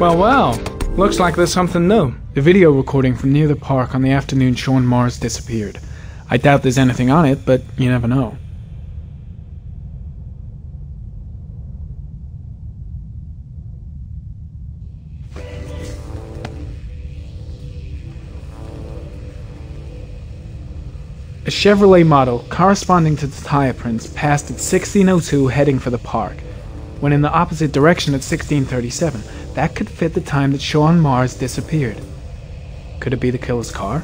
Well, well. Looks like there's something new. A video recording from near the park on the afternoon Sean Mars disappeared. I doubt there's anything on it, but you never know. A Chevrolet model corresponding to the tire prints passed at 16:02 heading for the park, when in the opposite direction at 16:37. That could fit the time that Sean Mars disappeared. Could it be the killer's car?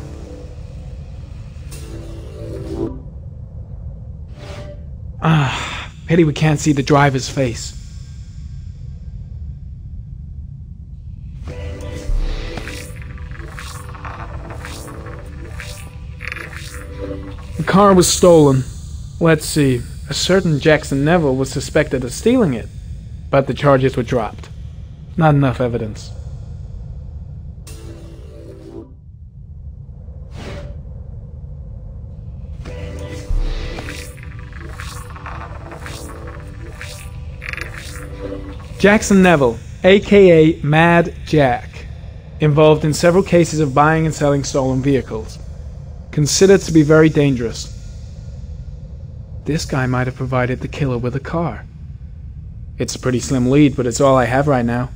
Ah, pity we can't see the driver's face. The car was stolen. Let's see. A certain Jackson Neville was suspected of stealing it, but the charges were dropped. Not enough evidence. Jackson Neville, aka Mad Jack, involved in several cases of buying and selling stolen vehicles. Considered to be very dangerous. This guy might have provided the killer with a car. It's a pretty slim lead, but it's all I have right now.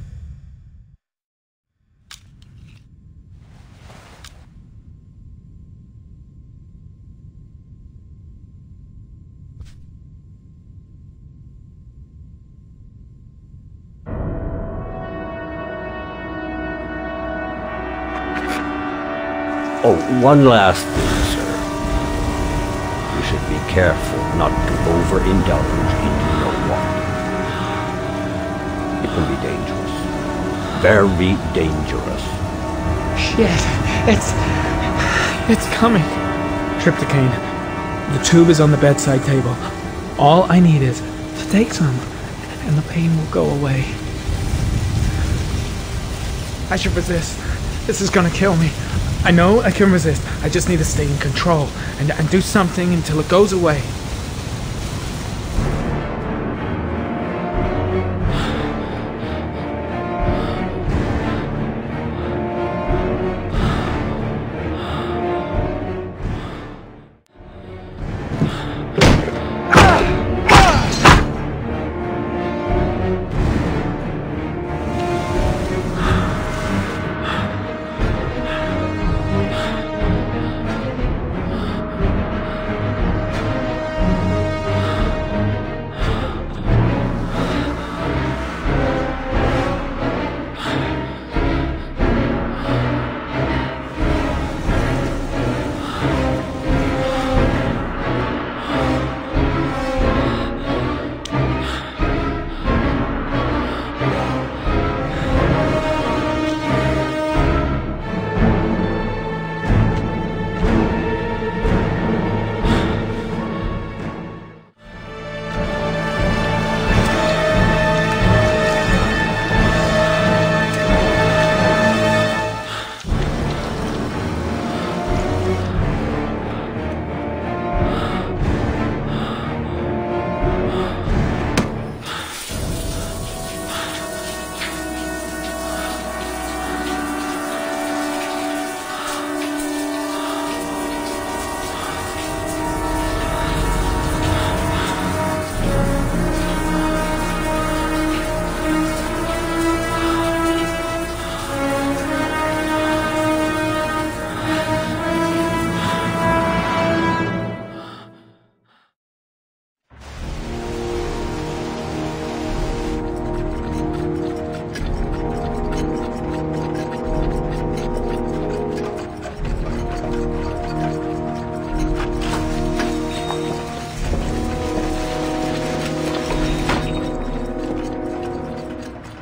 Oh, one last thing, sir. You should be careful not to overindulge in you-know-what. It can be dangerous. Very dangerous. Shit, it's coming. Trypticane. The tube is on the bedside table. All I need is to take some, and the pain will go away. I should resist. This is gonna kill me. I know I can resist. I just need to stay in control and do something until it goes away.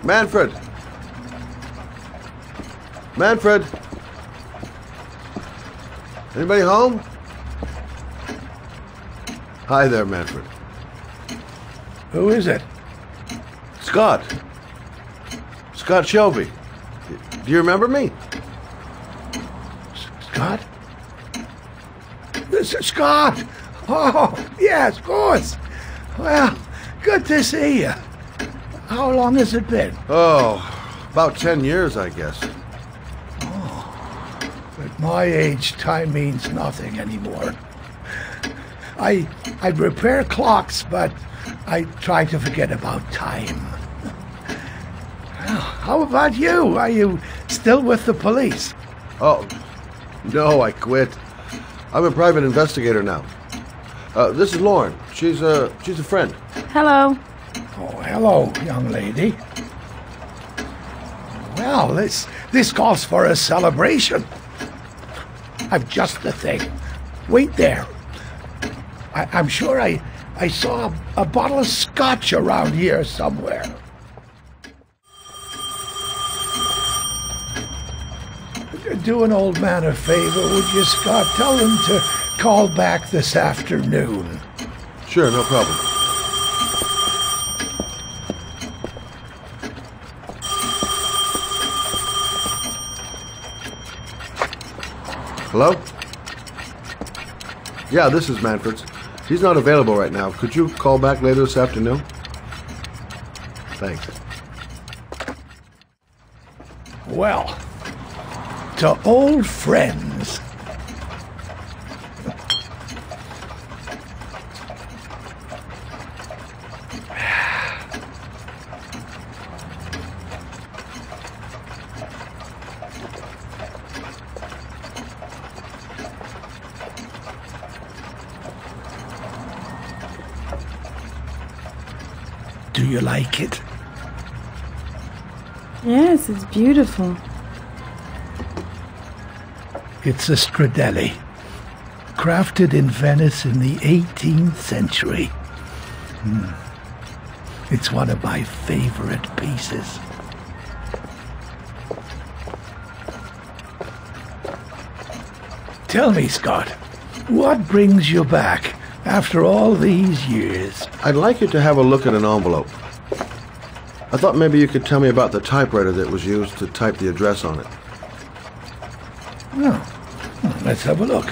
Manfred! Manfred! Anybody home? Hi there, Manfred. Who is it? Scott. Scott Shelby. Do you remember me? Scott? This is Scott! Oh, yes, of course. Well, good to see you. How long has it been? Oh, About 10 years, I guess. At my age, time means nothing anymore. I repair clocks, but I try to forget about time. How about you? Are you still with the police? Oh, no, I quit. I'm a private investigator now. This is Lauren. She's a friend. Hello. Oh, hello, young lady. Well, this calls for a celebration. I've just the thing. Wait there. I'm sure I saw a bottle of scotch around here somewhere. Do an old man a favor, would you, Scott? Tell him to call back this afternoon. Sure, no problem. Hello? Yeah, this is Manfred's. He's not available right now. Could you call back later this afternoon? Thanks. Well, to old friends. Do you like it? Yes, it's beautiful. It's a Stradelli, crafted in Venice in the 18th century. It's one of my favorite pieces. Tell me, Scott, what brings you back after all these years? I'd like you to have a look at an envelope. I thought maybe you could tell me about the typewriter that was used to type the address on it. Oh, let's have a look.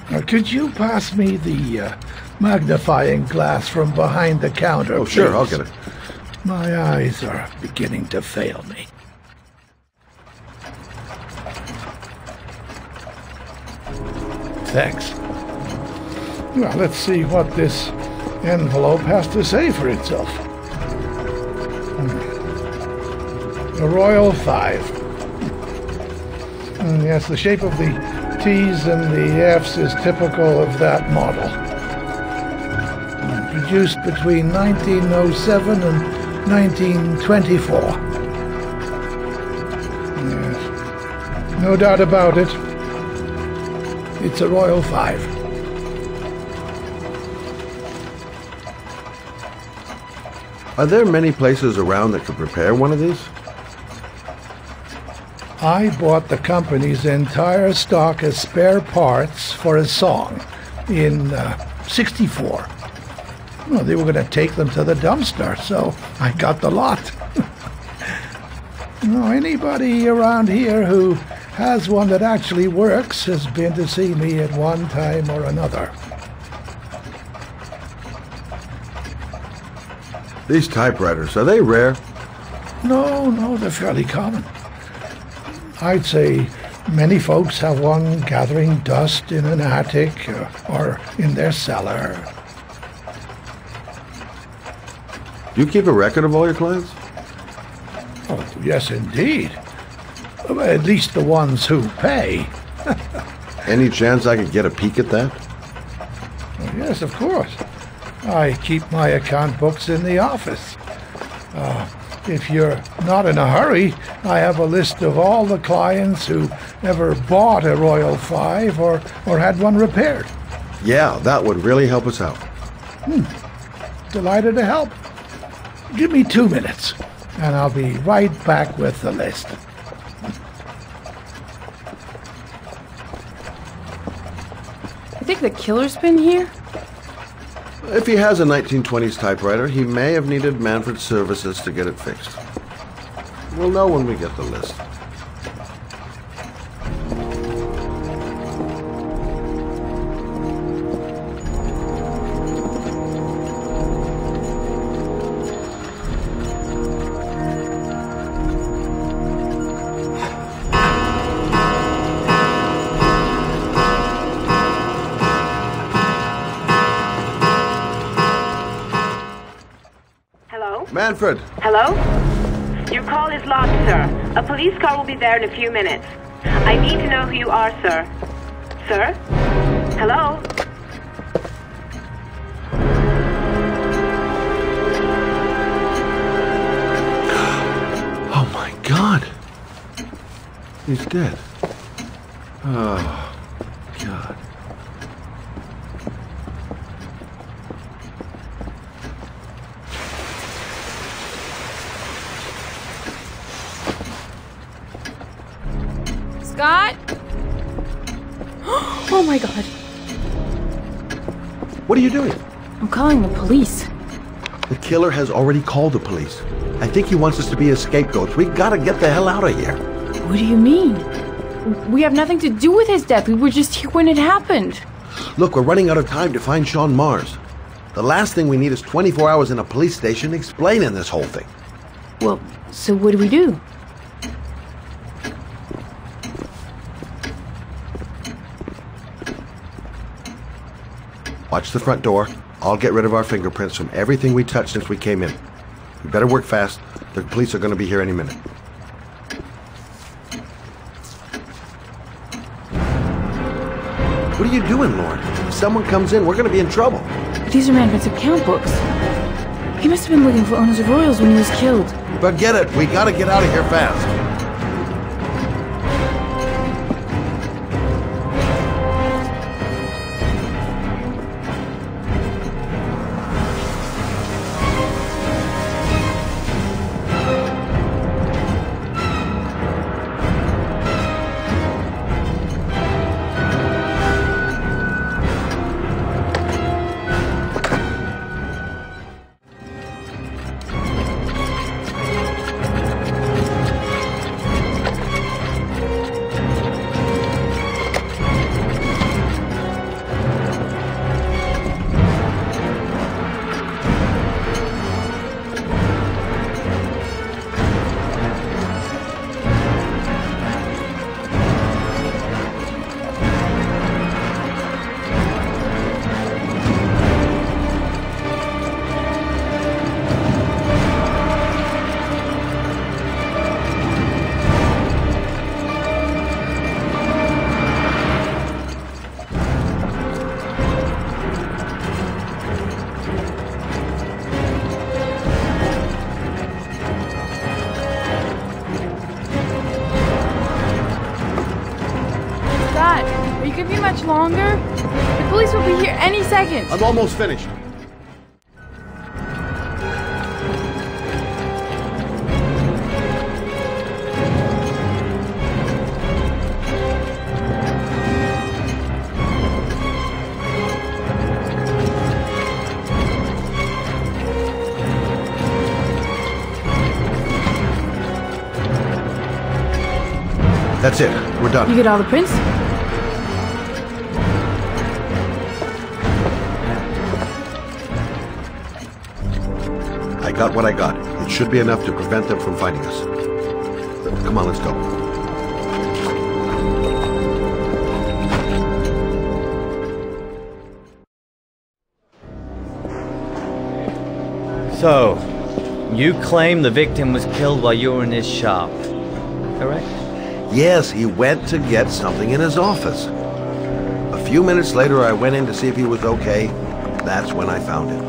Now, could you pass me the magnifying glass from behind the counter, Oh, sure, please? I'll get it. My eyes are beginning to fail me. Thanks. Well, let's see what this envelope has to say for itself. A Royal 5. Yes, the shape of the T's and the F's is typical of that model. Produced between 1907 and 1924. Yes. No doubt about it. It's a Royal 5. Are there many places around that could repair one of these? I bought the company's entire stock of spare parts for a song in '64. Well, they were going to take them to the dumpster, so I got the lot. Anybody around here who has one that actually works has been to see me at one time or another. These typewriters, are they rare? No, they're fairly common. I'd say many folks have one gathering dust in an attic or in their cellar. Do you keep a record of all your clients? Oh, yes, indeed. At least the ones who pay. Any chance I could get a peek at that? Oh, yes, of course. I keep my account books in the office. If you're not in a hurry, I have a list of all the clients who ever bought a Royal 5 or had one repaired. Yeah, that would really help us out. Delighted to help. Give me 2 minutes, and I'll be right back with the list. You think the killer's been here? If he has a 1920s typewriter, he may have needed Manfred's services to get it fixed. We'll know when we get the list. Manfred! Hello? Your call is logged, sir. A police car will be there in a few minutes. I need to know who you are, sir. Sir? Hello? Oh my God! He's dead. Oh, God. Scott? Oh my God. What are you doing? I'm calling the police. The killer has already called the police. I think he wants us to be his scapegoats. We gotta get the hell out of here. What do you mean? We have nothing to do with his death. We were just here when it happened. Look, we're running out of time to find Sean Mars. The last thing we need is 24 hours in a police station explaining this whole thing. Well, so what do we do? Watch the front door. I'll get rid of our fingerprints from everything we touched since we came in. We better work fast. The police are going to be here any minute. What are you doing, Lord? If someone comes in, we're going to be in trouble. These are Manfred's account books. He must have been looking for owners of royals when he was killed. Forget it. We got to get out of here fast. Longer? The police will be here any second. I'm almost finished. That's it. We're done. You get all the prints? I got what I got. It should be enough to prevent them from finding us. Come on, let's go. So, you claim the victim was killed while you were in his shop, correct? Yes, he went to get something in his office. A few minutes later, I went in to see if he was okay. That's when I found him.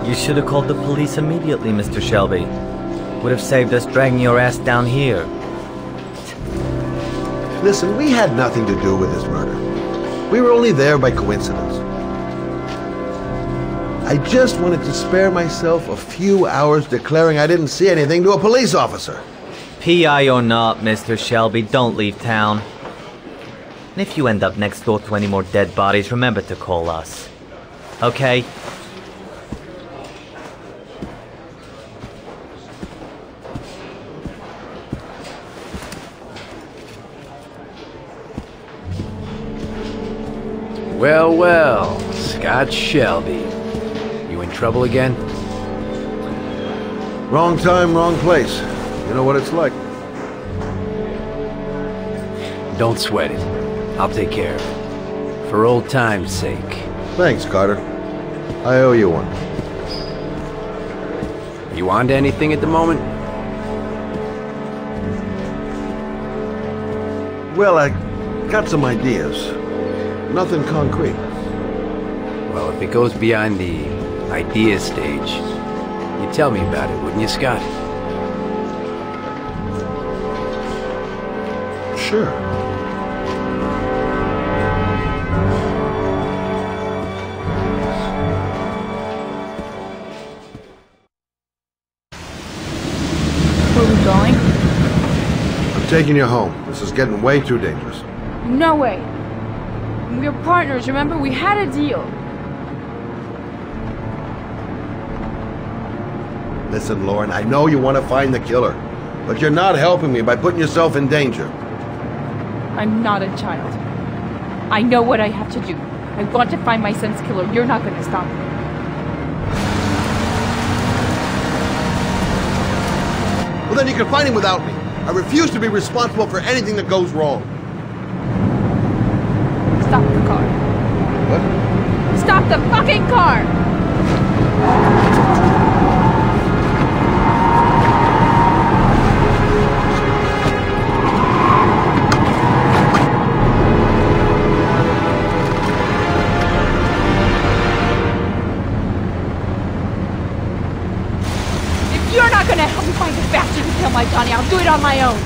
You should have called the police immediately, Mr. Shelby. Would have saved us dragging your ass down here. Listen, we had nothing to do with his murder. We were only there by coincidence. I just wanted to spare myself a few hours declaring I didn't see anything to a police officer. PI or not, Mr. Shelby, don't leave town. And if you end up next door to any more dead bodies, remember to call us. Okay? Well, well, Scott Shelby. You in trouble again? Wrong time, wrong place. You know what it's like. Don't sweat it. I'll take care of it. For old time's sake. Thanks, Carter. I owe you one. You on to anything at the moment? Well, I got some ideas. Nothing concrete. Well, if it goes beyond the idea stage, you'd tell me about it, wouldn't you, Scott? Sure. Where are we going? I'm taking you home. This is getting way too dangerous. No way. We're partners, remember? We had a deal. Listen, Lauren, I know you want to find the killer, but you're not helping me by putting yourself in danger. I'm not a child. I know what I have to do. I want to find my son's killer. You're not going to stop me. Well, then you can find him without me. I refuse to be responsible for anything that goes wrong. Stop the car. What? Stop the fucking car! If you're not gonna help me find the bastard who killed my Johnny, I'll do it on my own.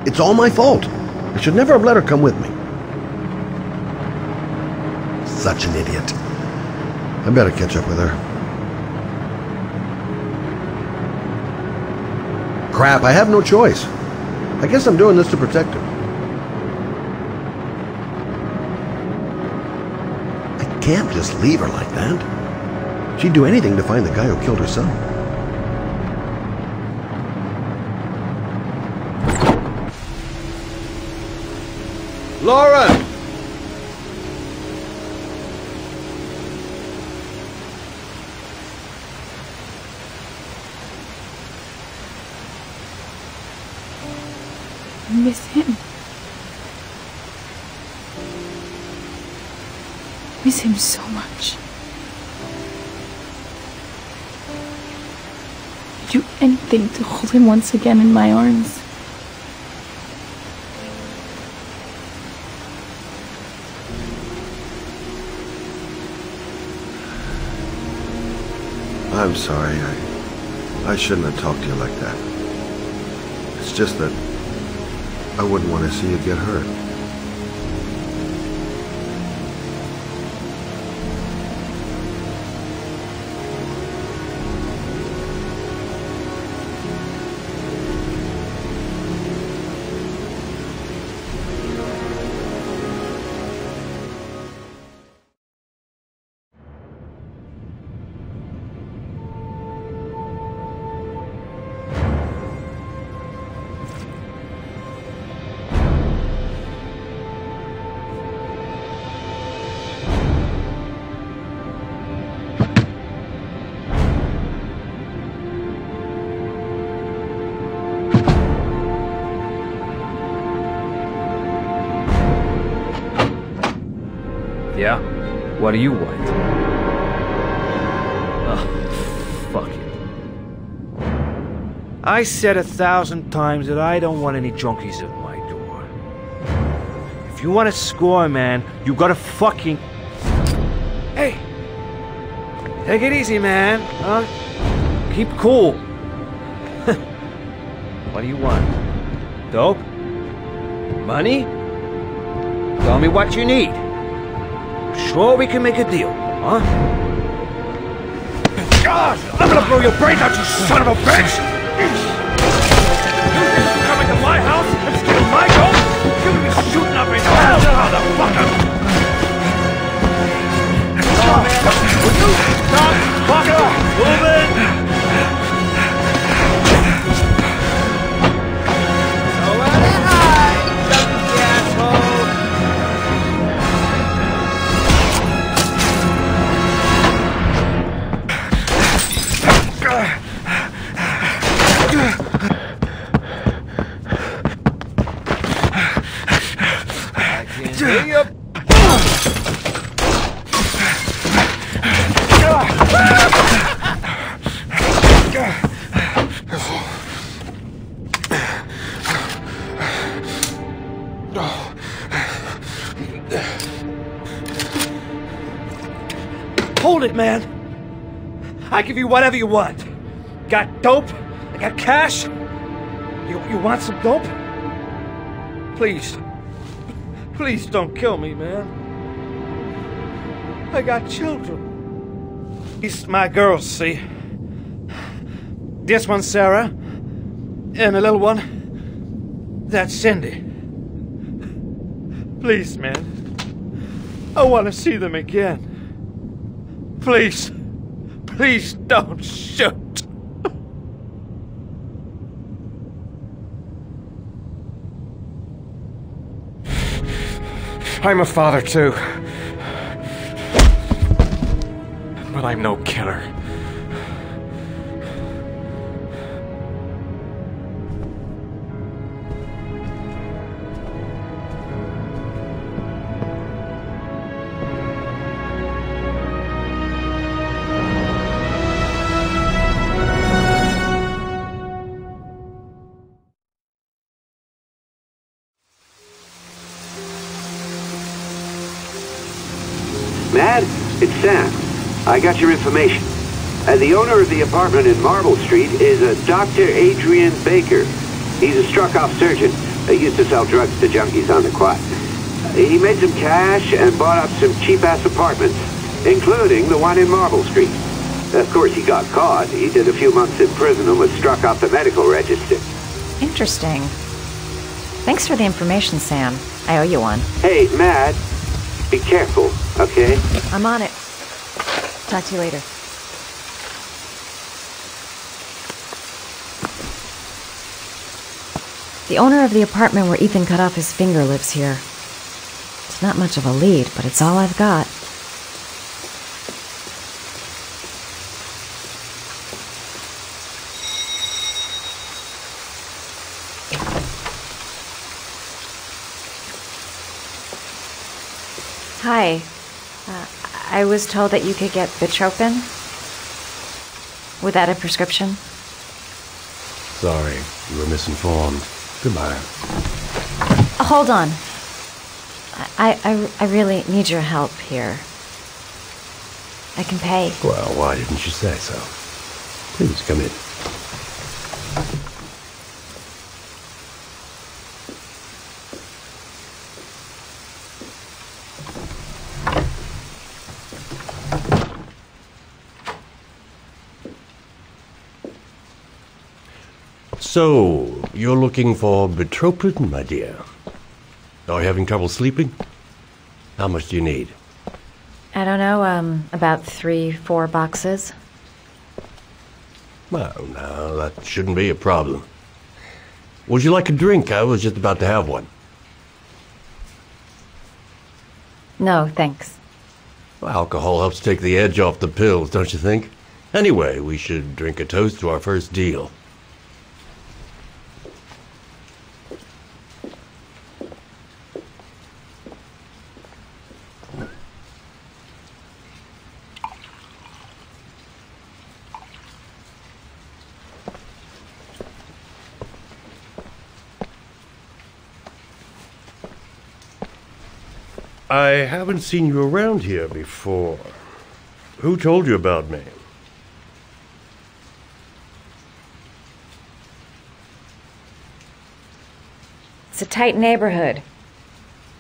It's all my fault. I should never have let her come with me. Such an idiot. I better catch up with her. Crap, I have no choice. I guess I'm doing this to protect her. I can't just leave her like that. She'd do anything to find the guy who killed her son. Lauren! I miss him. I miss him so much. I'd do anything to hold him once again in my arms. I'm sorry. I shouldn't have talked to you like that. It's just that I wouldn't want to see you get hurt. Yeah? What do you want? Oh, fuck it. I said 1,000 times that I don't want any junkies at my door. If you want to score, man, you gotta fucking... Hey! Take it easy, man, huh? Keep cool. What do you want? Dope? Money? Tell me what you need. Sure we can make a deal, huh? God! I'm gonna blow your brains out, you son of a bitch! You think you can come into my house and steal my gold? You're gonna be shooting up in hell, motherfucker! Come on, man! Will you stop fucking moving? Hold it, man. I give you whatever you want. Got dope? I got cash? You want some dope? Please. Please don't kill me, man. I got children. These my girls, see? This one's Sarah. And the little one, that's Cindy. Please, man. I want to see them again. Please. Please don't shoot. I'm a father too. But I'm no killer. Mad, it's Sam. I got your information. The owner of the apartment in Marble Street is a Dr. Adrian Baker. He's a struck-off surgeon. He used to sell drugs to junkies on the quad. He made some cash and bought up some cheap-ass apartments, including the one in Marble Street. Of course, he got caught. He did a few months in prison and was struck off the medical register. Interesting. Thanks for the information, Sam. I owe you one. Hey, Mad, be careful, okay? I'm on it. Talk to you later. The owner of the apartment where Ethan cut off his finger lives here. It's not much of a lead, but it's all I've got. Hi. I was told that you could get Bitropin. Without a prescription. Sorry, you were misinformed. Goodbye. Hold on. I really need your help here. I can pay. Well, why didn't you say so? Please come in. So, you're looking for Bitropin, my dear? Are you having trouble sleeping? How much do you need? I don't know, about 3-4 boxes. Well, no, that shouldn't be a problem. Would you like a drink? I was just about to have one. No, thanks. Well, alcohol helps take the edge off the pills, don't you think? Anyway, we should drink a toast to our first deal. I haven't seen you around here before. Who told you about me? It's a tight neighborhood.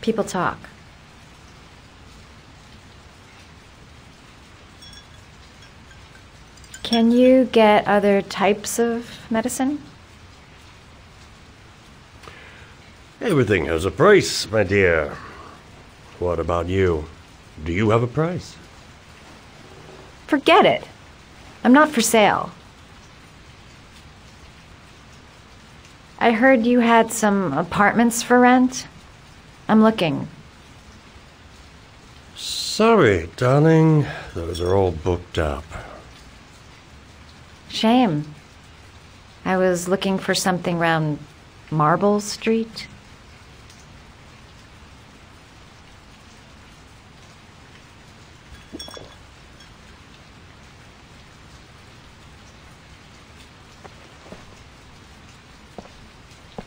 People talk. Can you get other types of medicine? Everything has a price, my dear. What about you? Do you have a price? Forget it. I'm not for sale. I heard you had some apartments for rent. I'm looking. Sorry, darling. Those are all booked up. Shame. I was looking for something around Marble Street.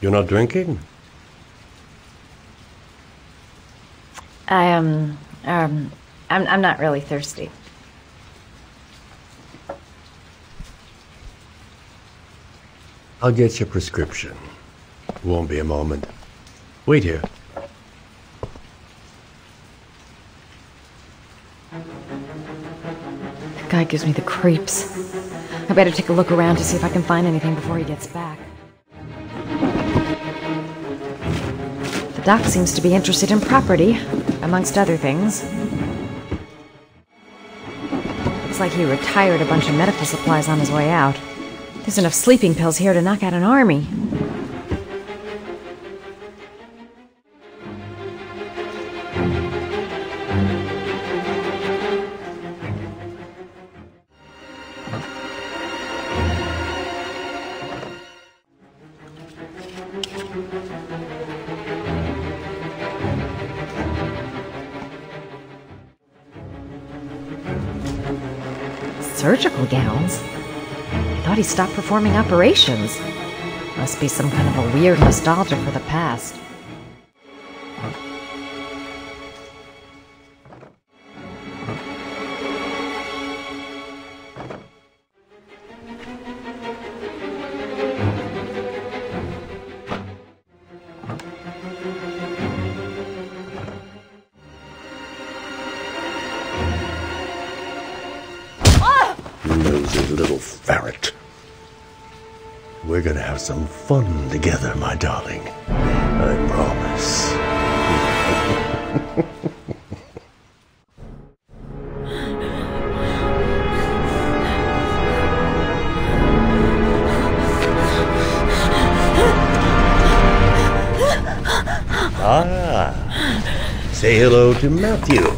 You're not drinking? I'm not really thirsty. I'll get your prescription. Won't be a moment. Wait here. That guy gives me the creeps. I better take a look around to see if I can find anything before he gets back. The doc seems to be interested in property, amongst other things. Looks like he retired a bunch of medical supplies on his way out. There's enough sleeping pills here to knock out an army. Surgical gowns? I thought he stopped performing operations. Must be some kind of a weird nostalgia for the past. Nosy little ferret. We're gonna have some fun together, my darling. I promise. Say hello to Matthew.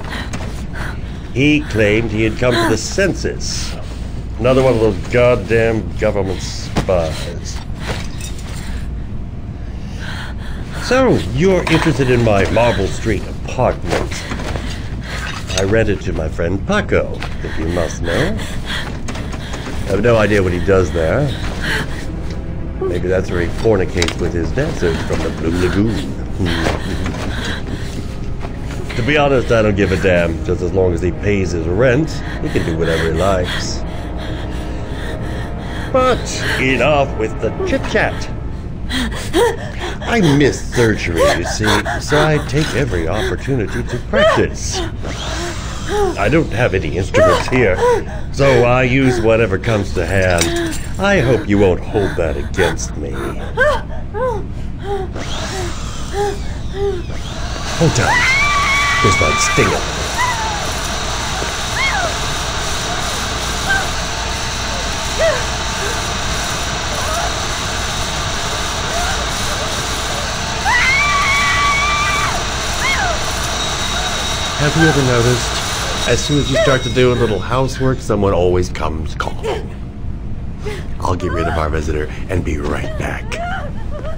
He claimed he had come to the census. Another one of those goddamn government spies. So, you're interested in my Marble Street apartment. I rented to my friend Paco, if you must know. I have no idea what he does there. Maybe that's where he fornicates with his dancers from the Blue Lagoon. To be honest, I don't give a damn. Just as long as he pays his rent, he can do whatever he likes. But enough with the chit-chat. I miss surgery, you see, so I take every opportunity to practice. I don't have any instruments here, so I use whatever comes to hand. I hope you won't hold that against me. Hold tight. This might sting him. Have you ever noticed, as soon as you start to do a little housework, someone always comes calling? I'll get rid of our visitor and be right back.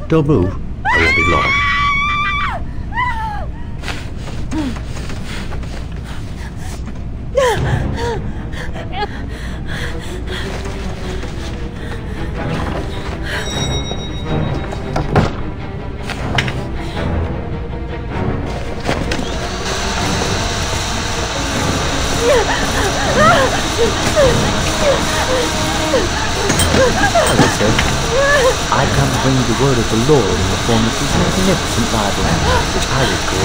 Don't move, I won't be long. Hello, sir. I come to bring you the word of the Lord in the form of this magnificent Bible, which I would call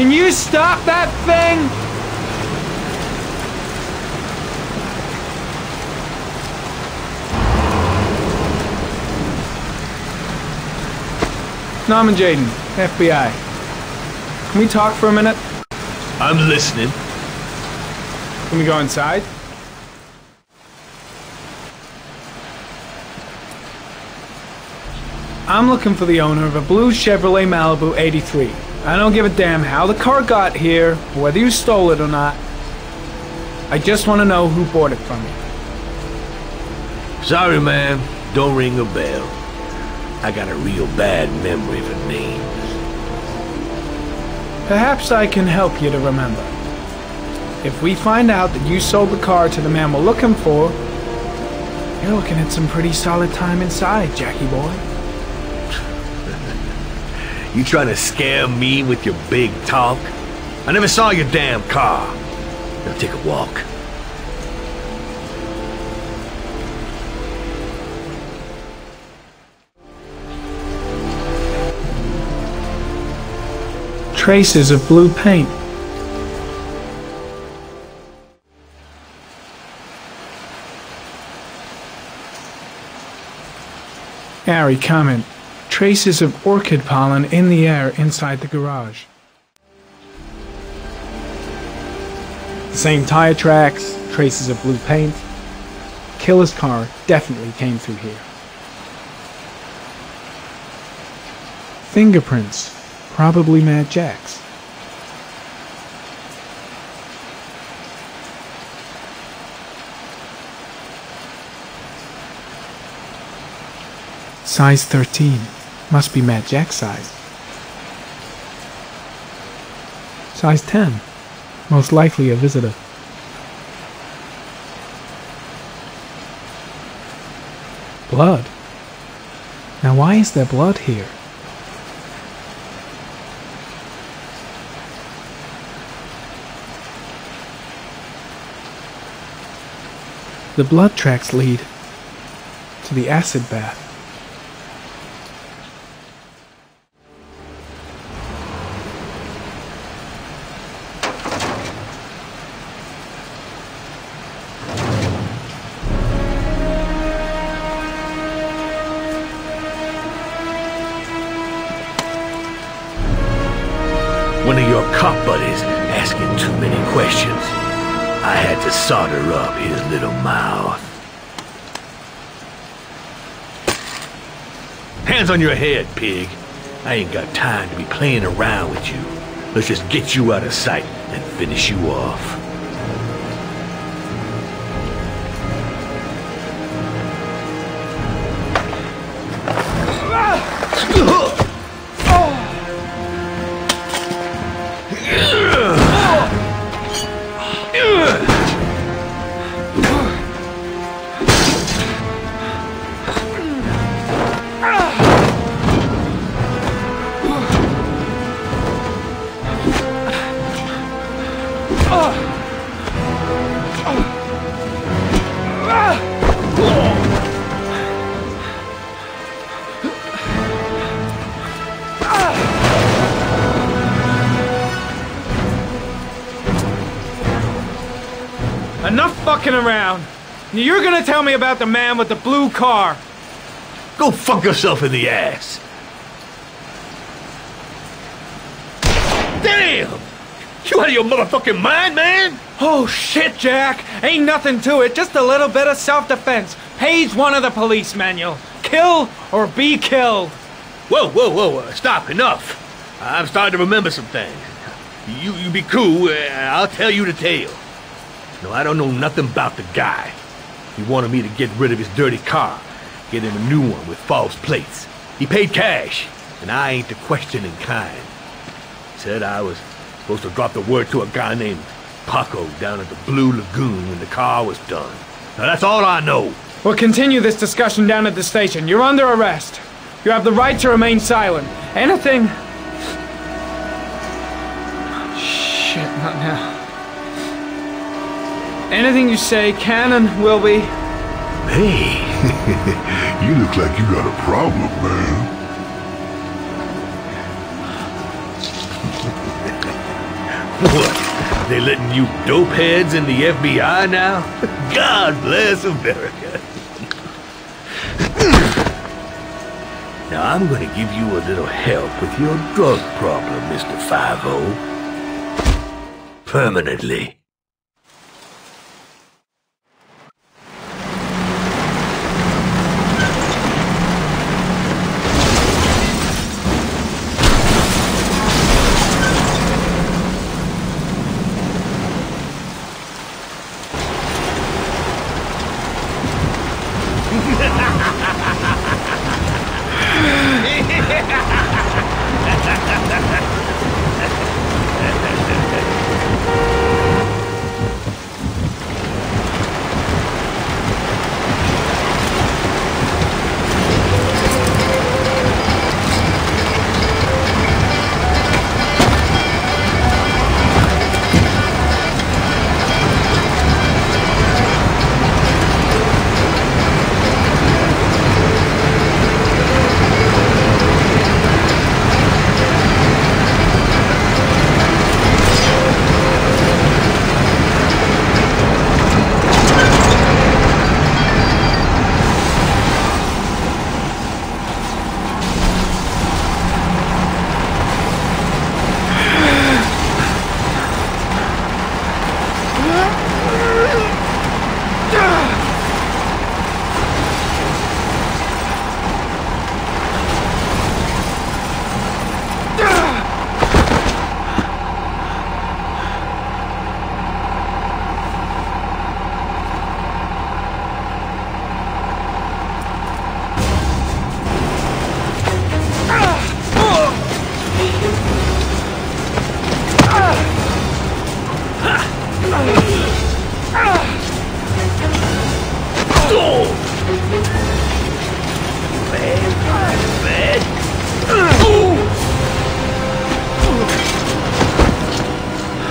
Can you stop that thing? Norman Jaden, FBI. Can we talk for a minute? I'm listening. Can we go inside? I'm looking for the owner of a blue Chevrolet Malibu 83. I don't give a damn how the car got here, or whether you stole it or not. I just want to know who bought it from you. Sorry, man. Don't ring a bell. I got a real bad memory for names. Perhaps I can help you to remember. If we find out that you sold the car to the man we're looking for, you're looking at some pretty solid time inside, Jackie boy. You trying to scare me with your big talk? I never saw your damn car. Now take a walk. Traces of blue paint. Harry, comment. Traces of orchid pollen in the air inside the garage. The same tire tracks, traces of blue paint. Killer's car definitely came through here. Fingerprints, probably Mad Jack's. Size 13. Must be Mad Jack's size. Size 10. Most likely a visitor. Blood. Now why is there blood here? The blood tracks lead to the acid bath. One of your cop buddies asking too many questions. I had to solder up his little mouth. Hands on your head, pig. I ain't got time to be playing around with you. Let's just get you out of sight and finish you off. fucking around. You're gonna tell me about the man with the blue car. Go fuck yourself in the ass. Damn! You out of your motherfucking mind, man? Oh shit, Jack. Ain't nothing to it. Just a little bit of self-defense. Page 1 of the police manual. Kill or be killed. Whoa. Stop. Enough. I'm starting to remember some things. You be cool. I'll tell you the tale. No, I don't know nothing about the guy. He wanted me to get rid of his dirty car. Get him a new one with false plates. He paid cash, and I ain't the questioning kind. Said I was supposed to drop the word to a guy named Paco down at the Blue Lagoon when the car was done. Now that's all I know. We'll continue this discussion down at the station. You're under arrest. You have the right to remain silent. Anything... Shit, not now. Anything you say can and will be... Hey, you look like you got a problem, man. What? They letting you dope heads in the FBI now? God bless America. Now I'm gonna give you a little help with your drug problem, Mr. 5-0. Permanently.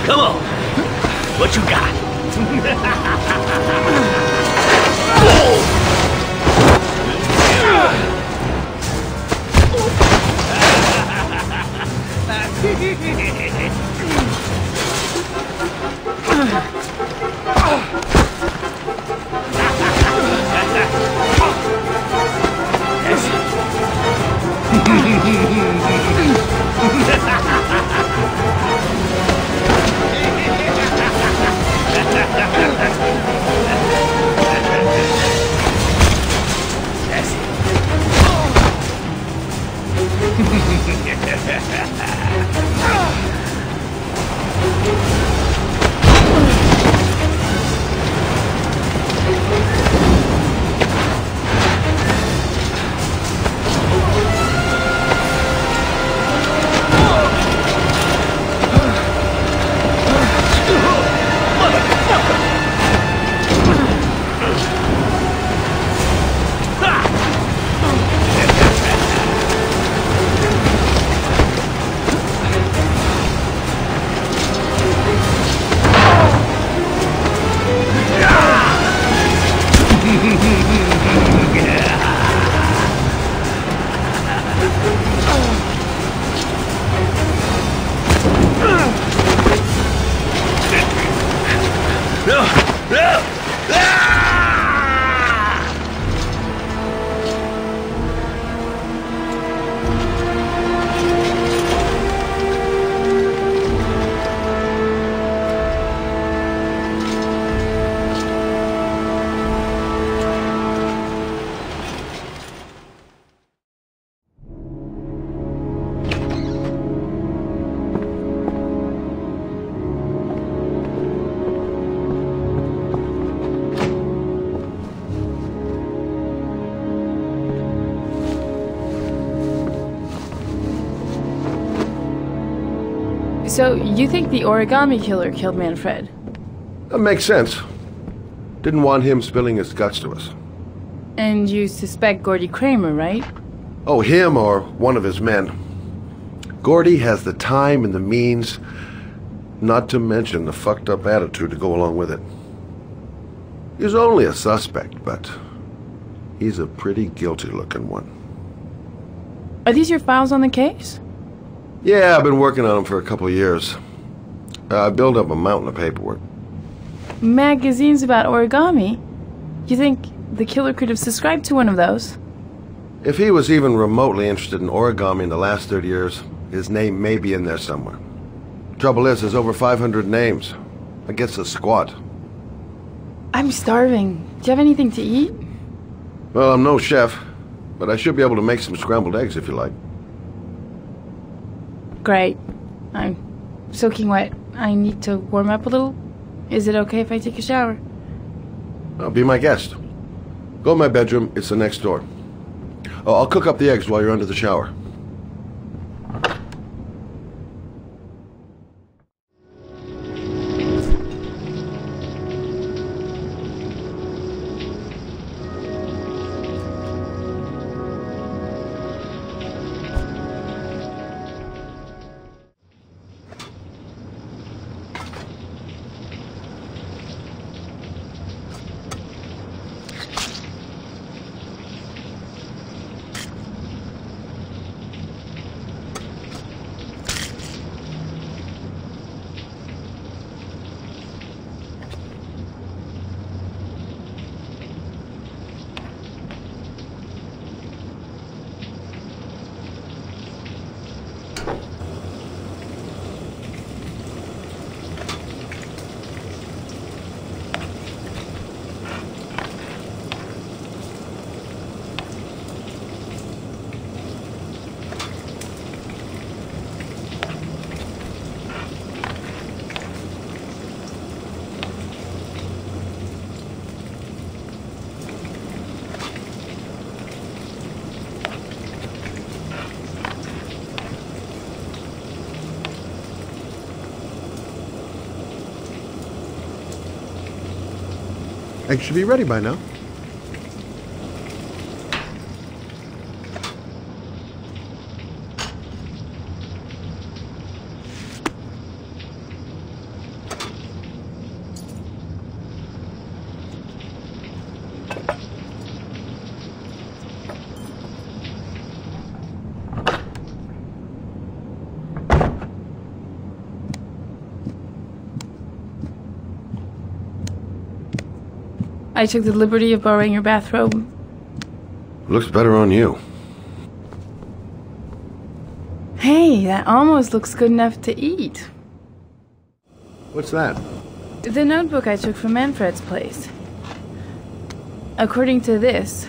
Come on. What you got? So, you think the origami killer killed Manfred? That makes sense. Didn't want him spilling his guts to us. And you suspect Gordy Kramer, right? Oh, him or one of his men. Gordy has the time and the means, not to mention the fucked up attitude to go along with it. He's only a suspect, but he's a pretty guilty-looking one. Are these your files on the case? Yeah, I've been working on them for a couple of years. I built up a mountain of paperwork. Magazines about origami? You think the killer could have subscribed to one of those? If he was even remotely interested in origami in the last 30 years, his name may be in there somewhere. Trouble is, there's over 500 names. That gets a squat. I'm starving. Do you have anything to eat? Well, I'm no chef, but I should be able to make some scrambled eggs if you like. Great. I'm soaking wet. I need to warm up a little. Is it okay if I take a shower? Well, be my guest. Go in my bedroom. It's the next door. Oh, I'll cook up the eggs while you're under the shower. Eggs should be ready by now. I took the liberty of borrowing your bathrobe. Looks better on you. Hey, that almost looks good enough to eat. What's that? The notebook I took from Manfred's place. According to this,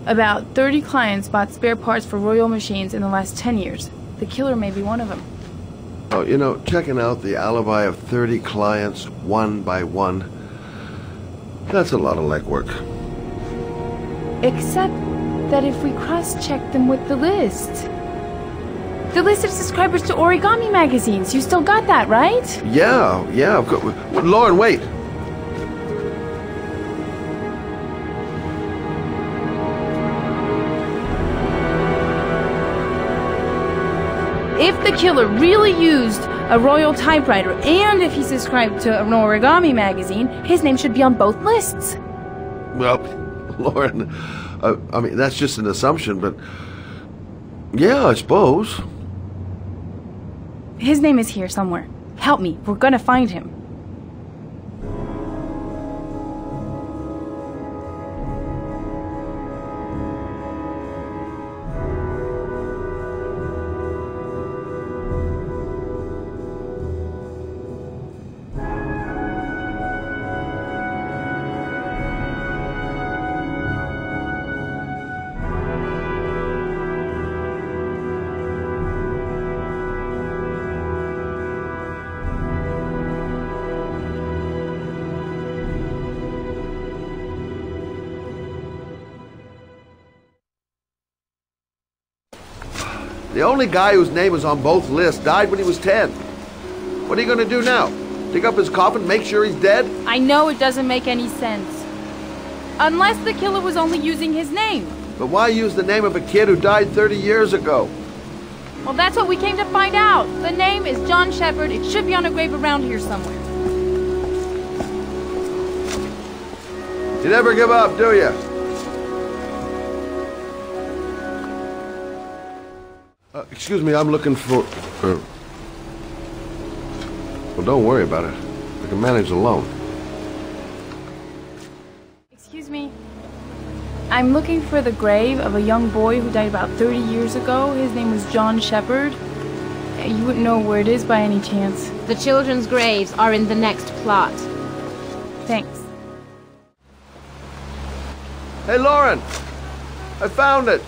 about 30 clients bought spare parts for Royal machines in the last 10 years. The killer may be one of them. Oh, you know, checking out the alibi of 30 clients one by one, that's a lot of legwork. Except that if we cross-check them with the list. The list of subscribers to origami magazines. You still got that, right? Yeah, of course. Lauren, wait. If the killer really used a royal typewriter, and if he subscribed to an origami magazine, his name should be on both lists. Well, Lauren, I mean, that's just an assumption, but yeah, I suppose. His name is here somewhere. Help me, we're gonna find him. The only guy whose name was on both lists died when he was 10. What are you gonna do now? Dig up his coffin, make sure he's dead? I know it doesn't make any sense. Unless the killer was only using his name. But why use the name of a kid who died 30 years ago? Well, that's what we came to find out. The name is John Shepard. It should be on a grave around here somewhere. You never give up, do you? Excuse me, I'm looking for... Well, don't worry about it. I can manage alone. Excuse me. I'm looking for the grave of a young boy who died about 30 years ago. His name was John Shepard. You wouldn't know where it is by any chance. The children's graves are in the next plot. Thanks. Hey, Lauren! I found it!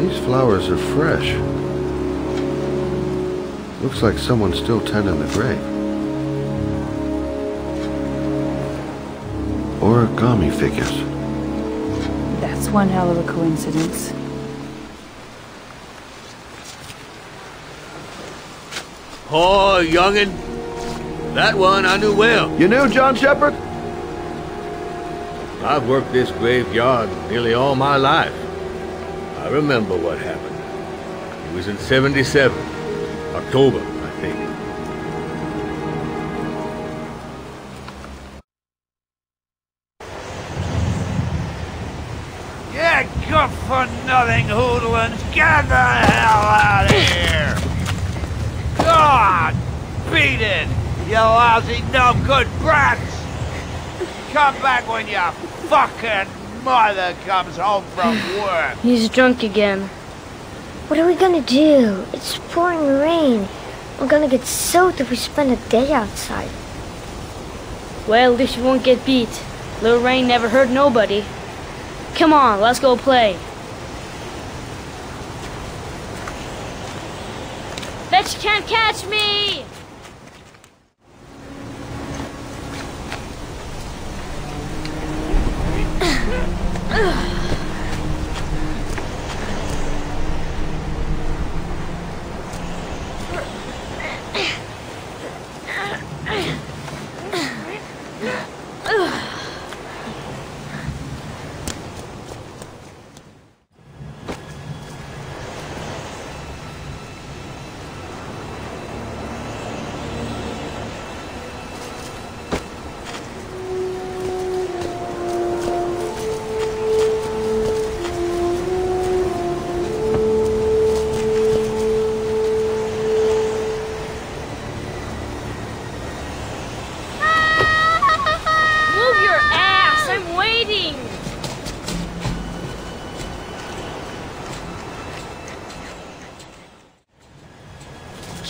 These flowers are fresh. Looks like someone's still tending the grave. Origami figures. That's one hell of a coincidence. Oh, youngin'. That one I knew well. You knew John Shepard? I've worked this graveyard nearly all my life. I remember what happened. It was in 77. October, I think. Yeah, good for nothing hoodlums. Get the hell out of here! God! Beat it! You lousy, no-good brats! Come back when your fucking mother comes home from work. He's drunk again. What are we gonna do? It's pouring rain. We're gonna get soaked if we spend a day outside. Well, at least you won't get beat. Little rain never hurt nobody. Come on, let's go play. Bet you can't catch me!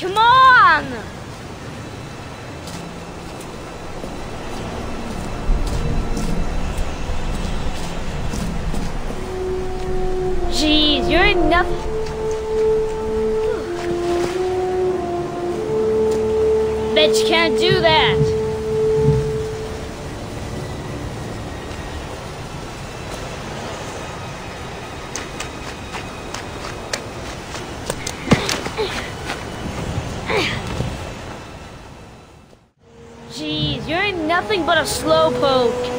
Come on! Jeez, you're enough. Bet you can't do that. Jeez, you're nothing but a slowpoke.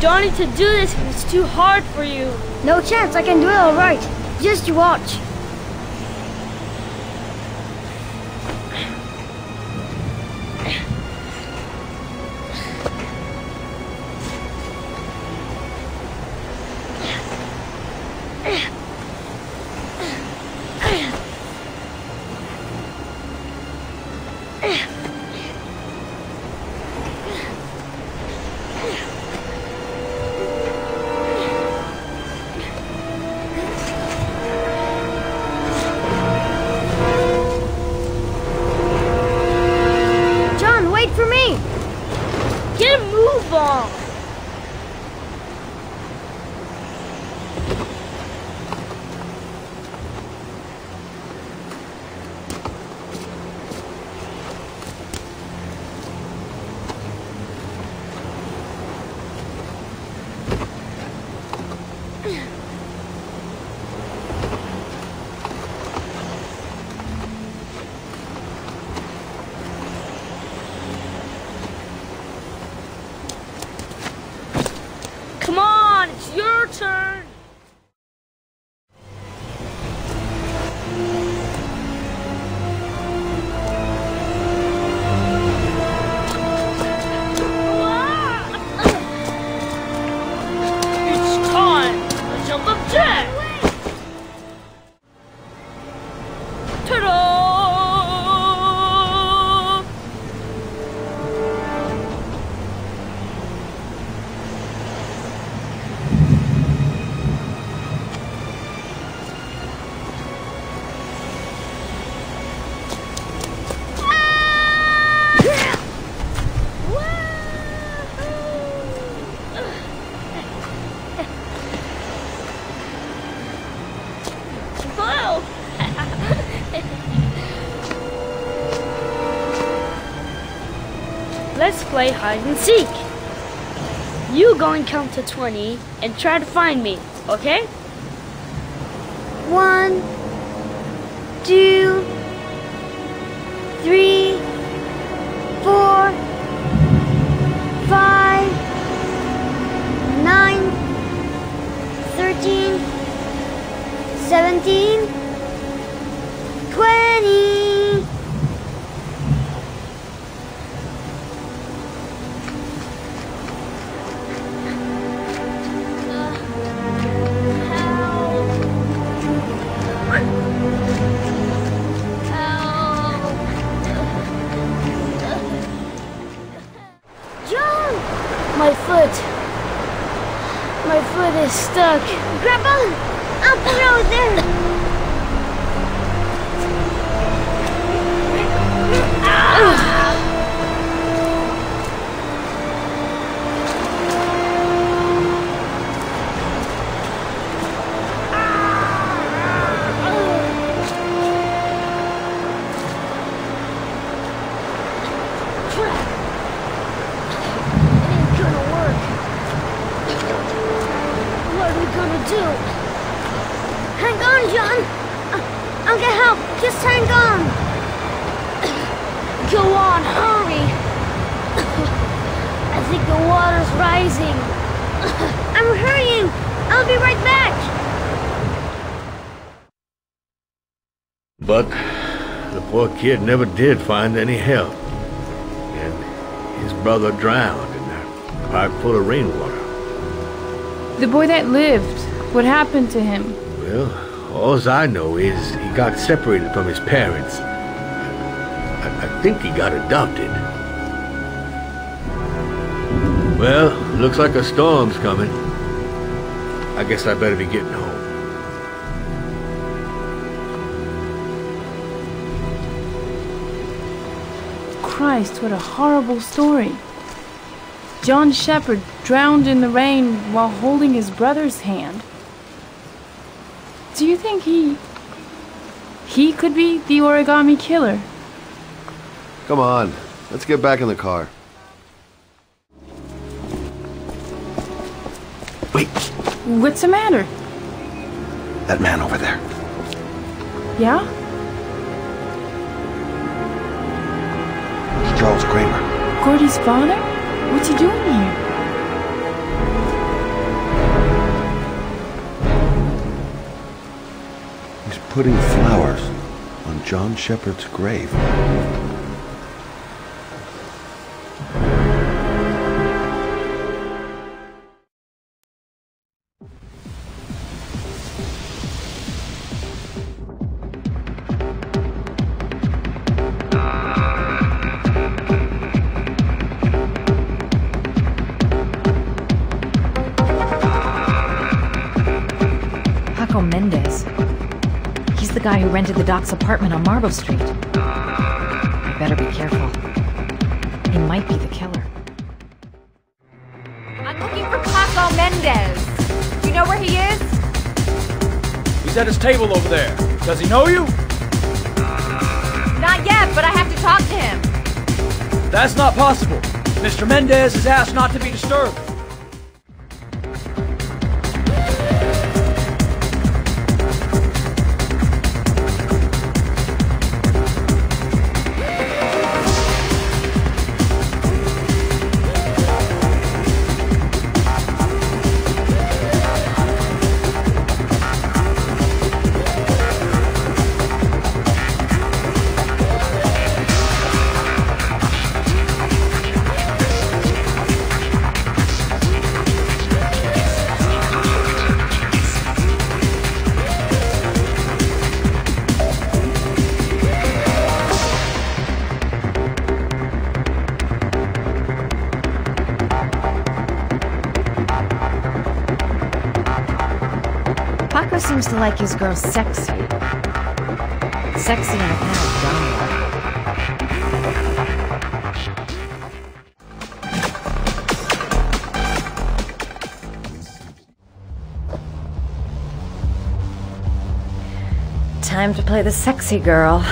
Johnny to do this if it's too hard for you. No chance, I can do it all right. Just you watch. For me! Get a move on! Come on, it's your turn! It's time to jump up Jack! Ta-da! Let's play hide and seek. You go and count to 20 and try to find me, okay? 1, 2, 3, 4, 5, 9, 13, 17, 20. My foot is stuck. Grandpa, up the road there. Hang on, John. I'll get help. Just hang on. Go on, hurry. I think the water's rising. I'm hurrying. I'll be right back. But the poor kid never did find any help. And his brother drowned in a pipe full of rainwater. The boy that lived, what happened to him? Well, all I know is he got separated from his parents. I think he got adopted. Well, looks like a storm's coming. I guess I better be getting home. Christ, what a horrible story. John Shepherd drowned in the rain while holding his brother's hand. Do you think he could be the origami killer? Come on, let's get back in the car. Wait. What's the matter? That man over there. Yeah? It's Charles Kramer. Gordy's father? What's he doing here? putting flowers on John Shepard's grave. Mendez. He's the guy who rented the Doc's apartment on Marble Street. I better be careful. He might be the killer. I'm looking for Paco Mendez. Do you know where he is? He's at his table over there. Does he know you? Not yet, but I have to talk to him. That's not possible. Mr. Mendez has asked not to be disturbed. Paco seems to like his girls sexy. Sexy in a kind of genre. Time to play the sexy girl.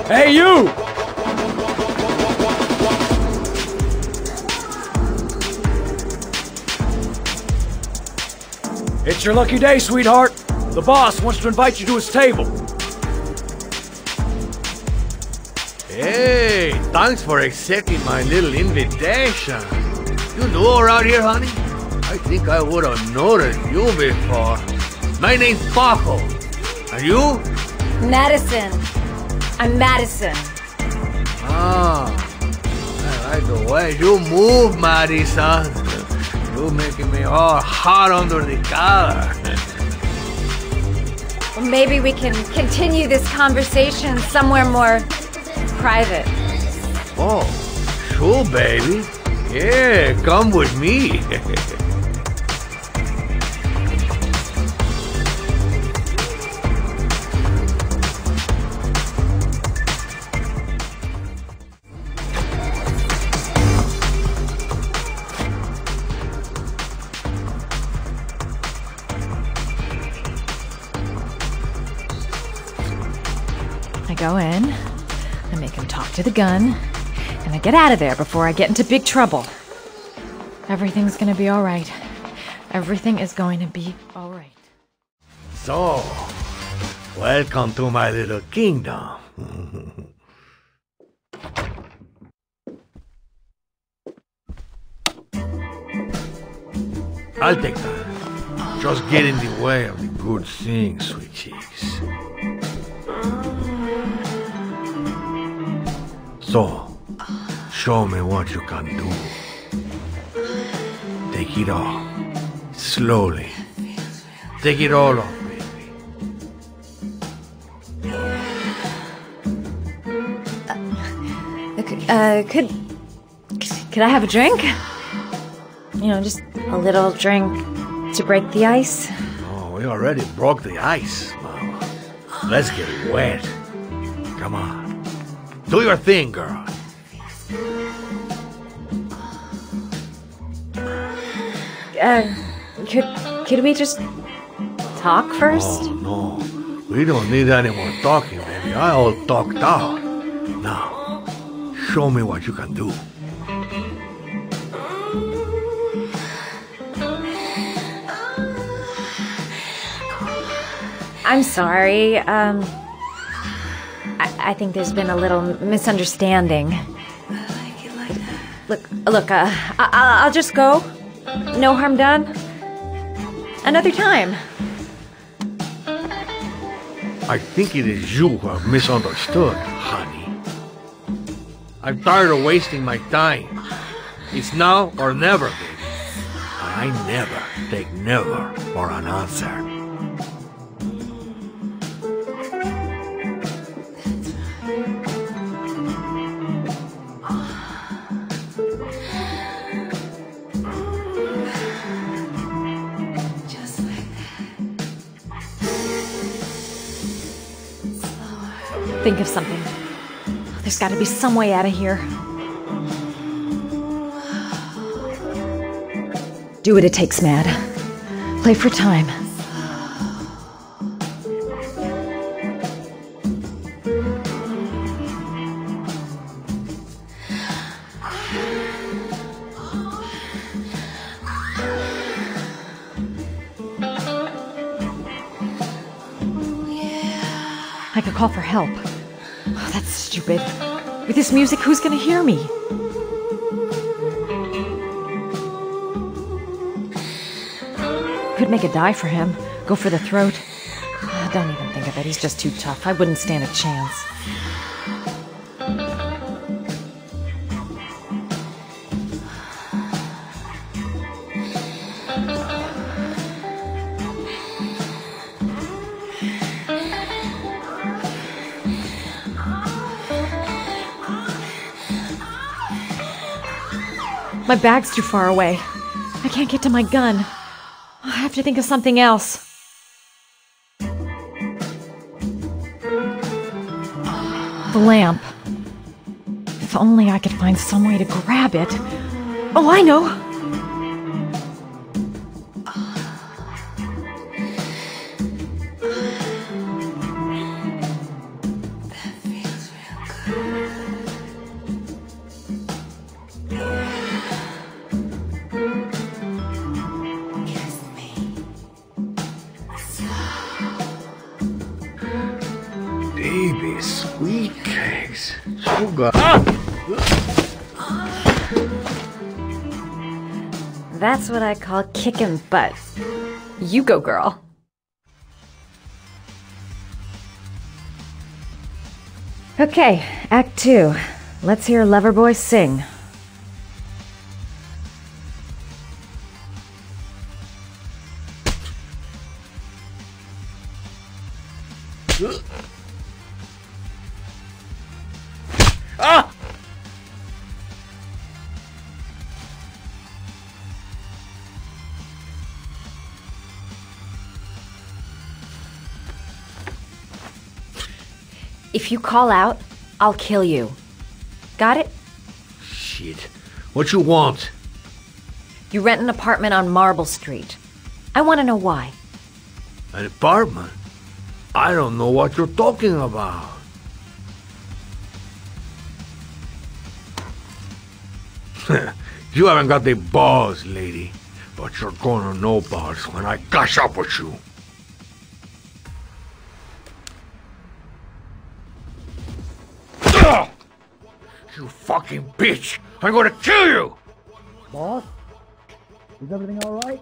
Hey, you! It's your lucky day, sweetheart. The boss wants to invite you to his table. Hey, thanks for accepting my little invitation. You new around here, honey? I think I would have noticed you before. My name's Paco. Are you? Madison. I'm Madison. Ah, I like the way you move, Madison. You're making me all hot under the collar. Well, maybe we can continue this conversation somewhere more private. Oh, sure, baby. Yeah, come with me. I go in, I make him talk to the gun, and I get out of there before I get into big trouble. Everything's gonna be alright. Everything is going to be alright. So, welcome to my little kingdom. I'll take that. Just get in the way of the good things, sweet cheeks. So, show me what you can do. Take it all. Slowly. Take it all off, baby. Could I have a drink? You know, just a little drink to break the ice. Oh, we already broke the ice, Mama. Let's get wet. Come on. Do your thing, girl. Could we just talk first? Oh, no. We don't need any more talking, baby. I all talked out. Now, show me what you can do. I'm sorry. I think there's been a little misunderstanding. Look, I'll just go. No harm done. Another time. I think it is you who have misunderstood, honey. I'm tired of wasting my time. It's now or never, baby. I never take never for an answer. Think of something. There's got to be some way out of here. Do what it takes, Mad. Play for time. I could call for help. Oh, that's stupid. With this music, who's gonna hear me? Could make a dive for him. Go for the throat. Don't even think of it. He's just too tough. I wouldn't stand a chance. My bag's too far away. I can't get to my gun. I have to think of something else. The lamp. If only I could find some way to grab it. Oh, I know! baby, sweet cakes. Sugar. That's what I call kicking butt. You go, girl. Okay, Act 2. Let's hear Loverboy sing. Ah! If you call out, I'll kill you. Got it? Shit. What you want? You rent an apartment on Marble Street. I want to know why. An apartment? I don't know what you're talking about. You haven't got the balls, lady. But you're gonna know about it when I catch up with you. Ugh! You fucking bitch! I'm gonna kill you! Boss? Is everything alright?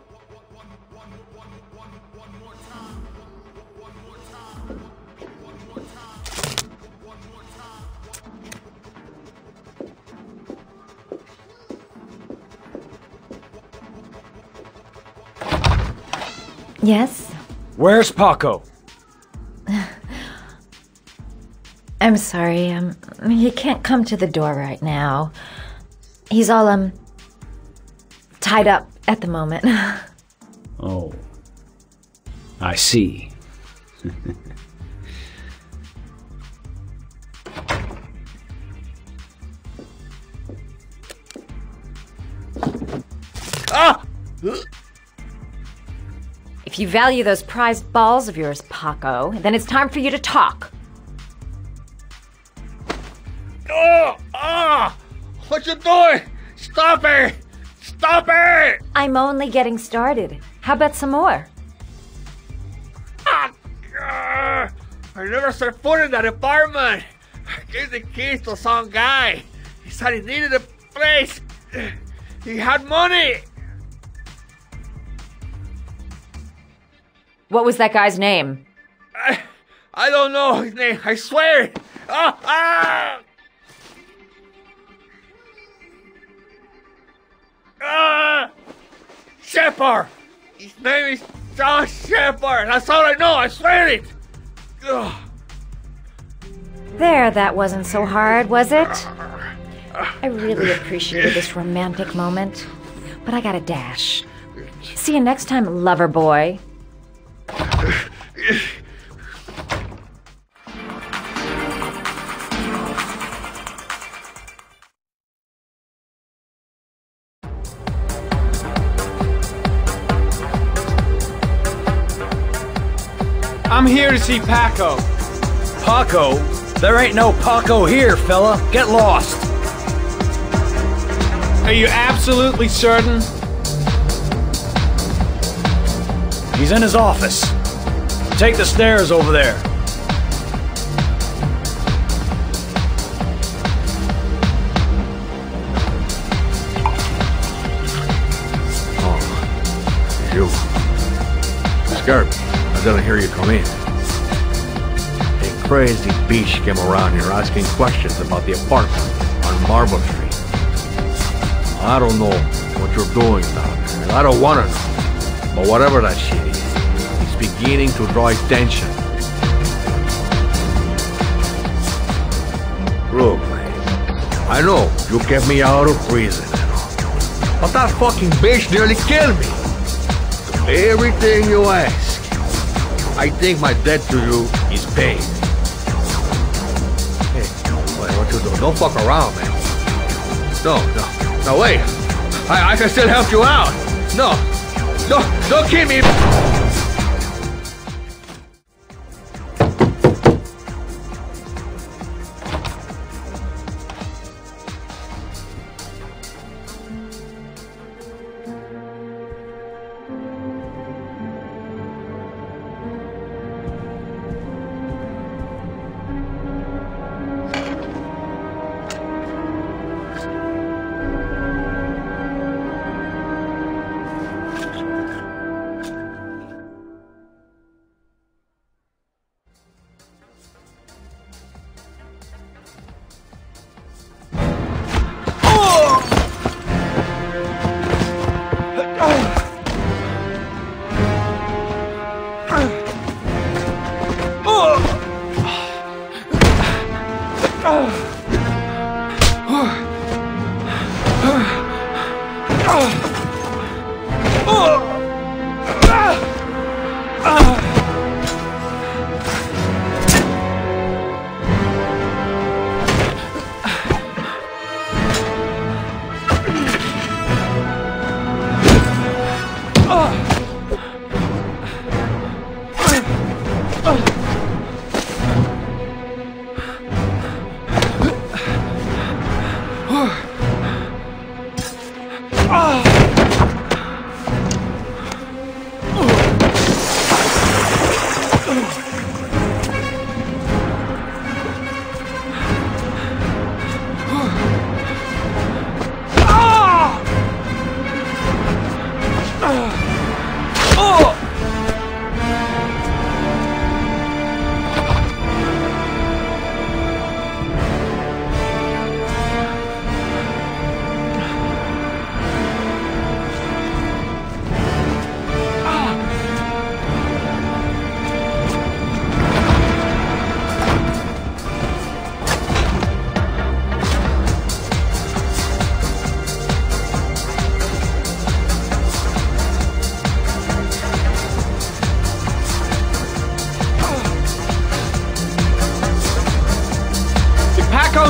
Yes? Where's Paco? I'm sorry, he can't come to the door right now. He's all, tied up at the moment. Oh. I see. Ah! If you value those prized balls of yours, Paco, then it's time for you to talk. Oh! Ah! What you doing? Stop it! Stop it! I'm only getting started. How about some more? I never set foot in that apartment. I gave the keys to some guy. He said he needed a place. He had money. What was that guy's name? I don't know his name. I swear. Ah! Ah! Ah! Shepard! His name is John Shepard! That's all I know, I swear it! Ugh. There, that wasn't so hard, was it? I really appreciated this romantic moment, but I gotta dash. See you next time, lover boy. I'm here to see Paco. Paco? There ain't no Paco here, fella. Get lost. Are you absolutely certain? He's in his office. Take the stairs over there. Oh, you. Scared me. I didn't hear you come in. A crazy bitch came around here asking questions about the apartment on Marble Street. I don't know what you're doing down there, and I don't want to know. But whatever that shit is, it's beginning to draw attention. Look, man, I know you kept me out of prison and all, but that fucking bitch nearly killed me. Everything you ask, I think my debt to you is paid. Hey, what you do? Don't fuck around, man. No, wait. I can still help you out. No, don't kill me.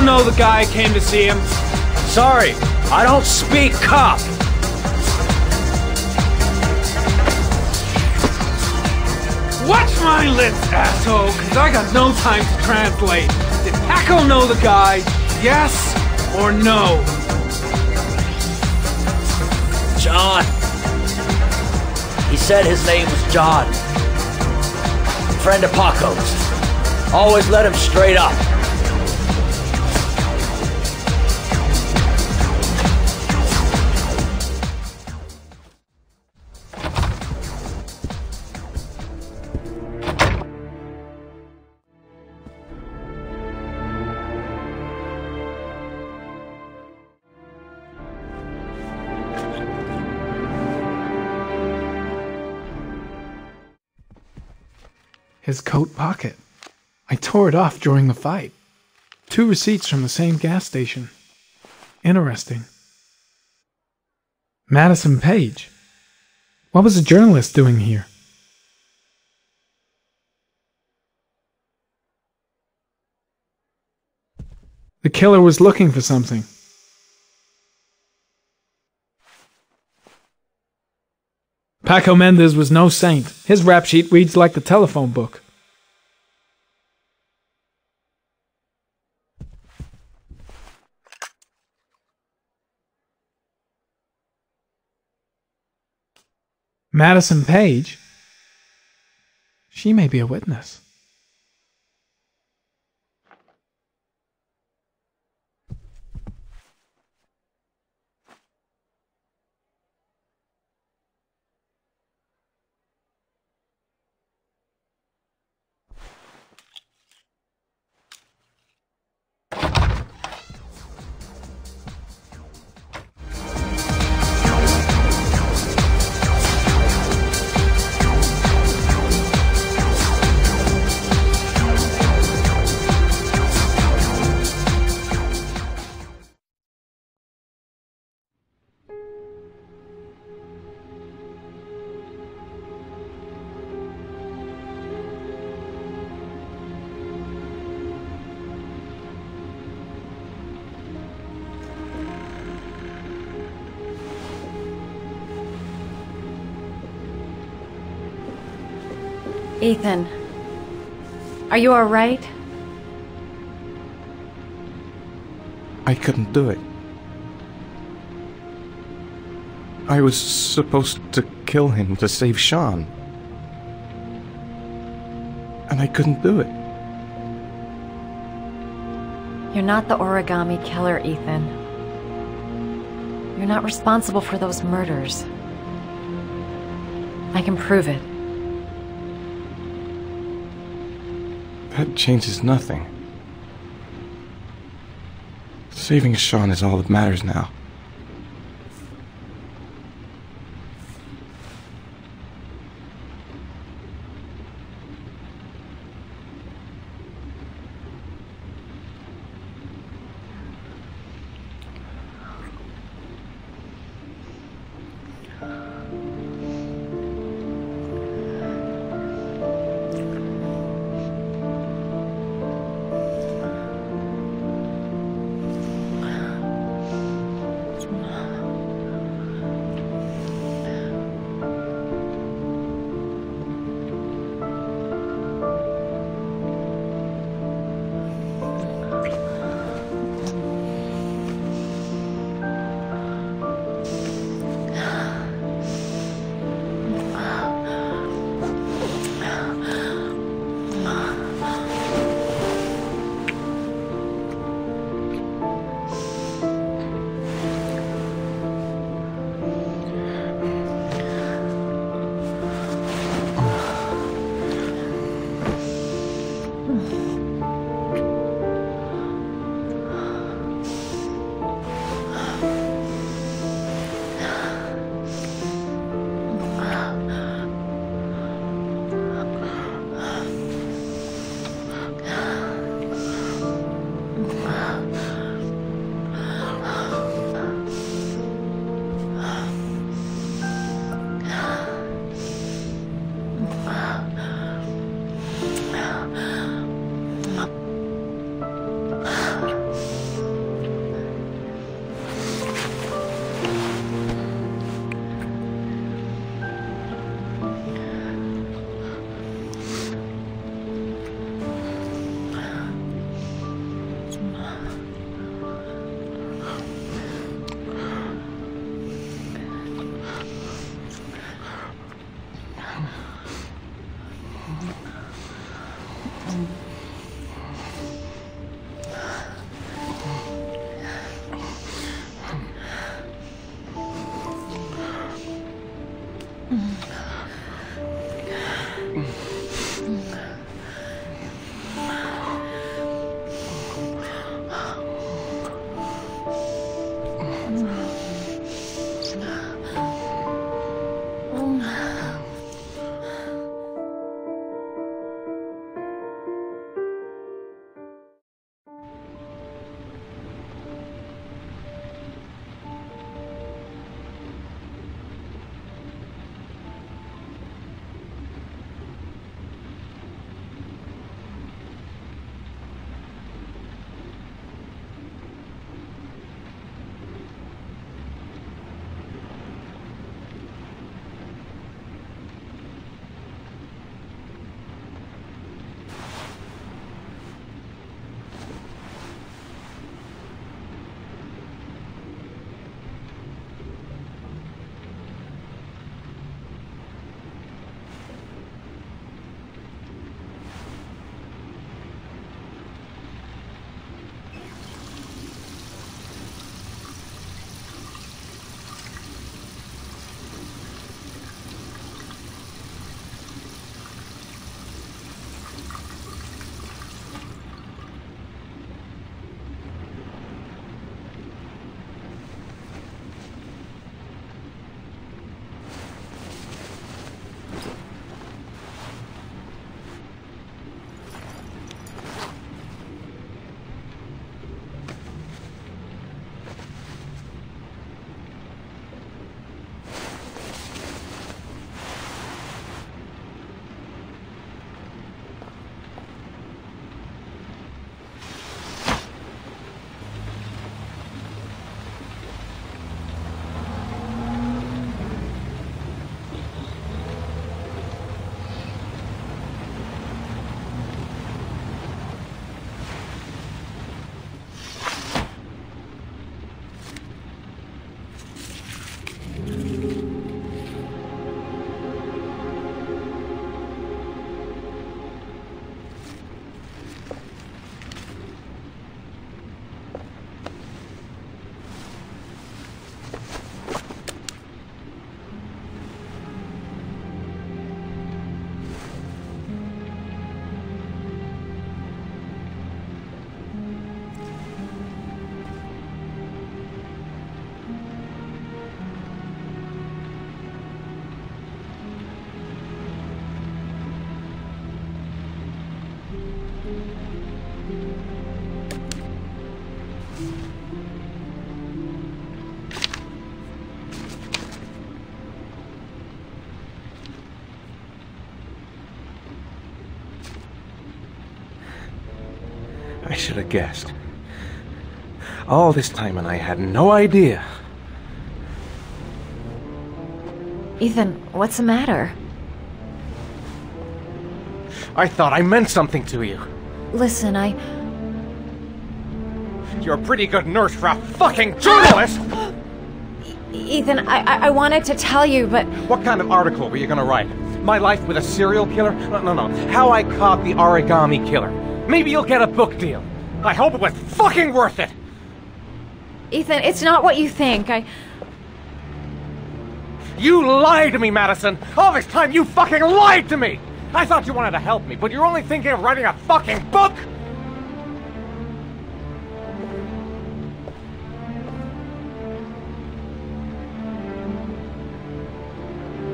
don't know the guy came to see him. Sorry, I don't speak cop. Watch my lips, asshole, cause I got no time to translate. Did Paco know the guy? Yes or no? John. He said his name was John. Friend of Paco's. Always let him straight up. His coat pocket. I tore it off during the fight. 2 receipts from the same gas station. Interesting. Madison Page. What was a journalist doing here? The killer was looking for something. Paco Mendez was no saint. His rap sheet reads like the telephone book. Madison Page? She may be a witness. Ethan, are you all right? I couldn't do it. I was supposed to kill him to save Sean. And I couldn't do it. You're not the origami killer, Ethan. You're not responsible for those murders. I can prove it. That changes nothing. Saving Sean is all that matters now. I should have guessed. All this time and I had no idea. Ethan, what's the matter? I thought I meant something to you. Listen, You're a pretty good nurse for a fucking journalist! Ethan, I wanted to tell you, but... What kind of article were you gonna write? My life with a serial killer? No. How I caught the origami killer. Maybe you'll get a book deal. I hope it was fucking worth it! Ethan, it's not what you think. You lied to me, Madison! All this time you fucking lied to me! I thought you wanted to help me, but you're only thinking of writing a fucking book?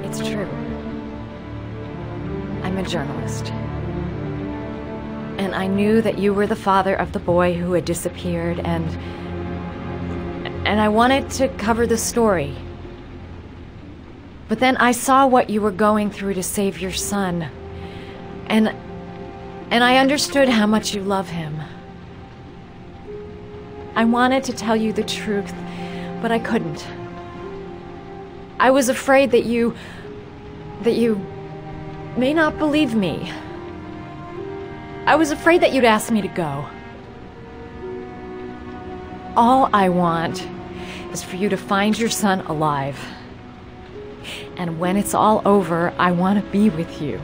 It's true. I'm a journalist. And I knew that you were the father of the boy who had disappeared, and I wanted to cover the story. But then I saw what you were going through to save your son. And I understood how much you love him. I wanted to tell you the truth, but I couldn't. I was afraid that you may not believe me. I was afraid that you'd ask me to go. All I want is for you to find your son alive. And when it's all over, I want to be with you.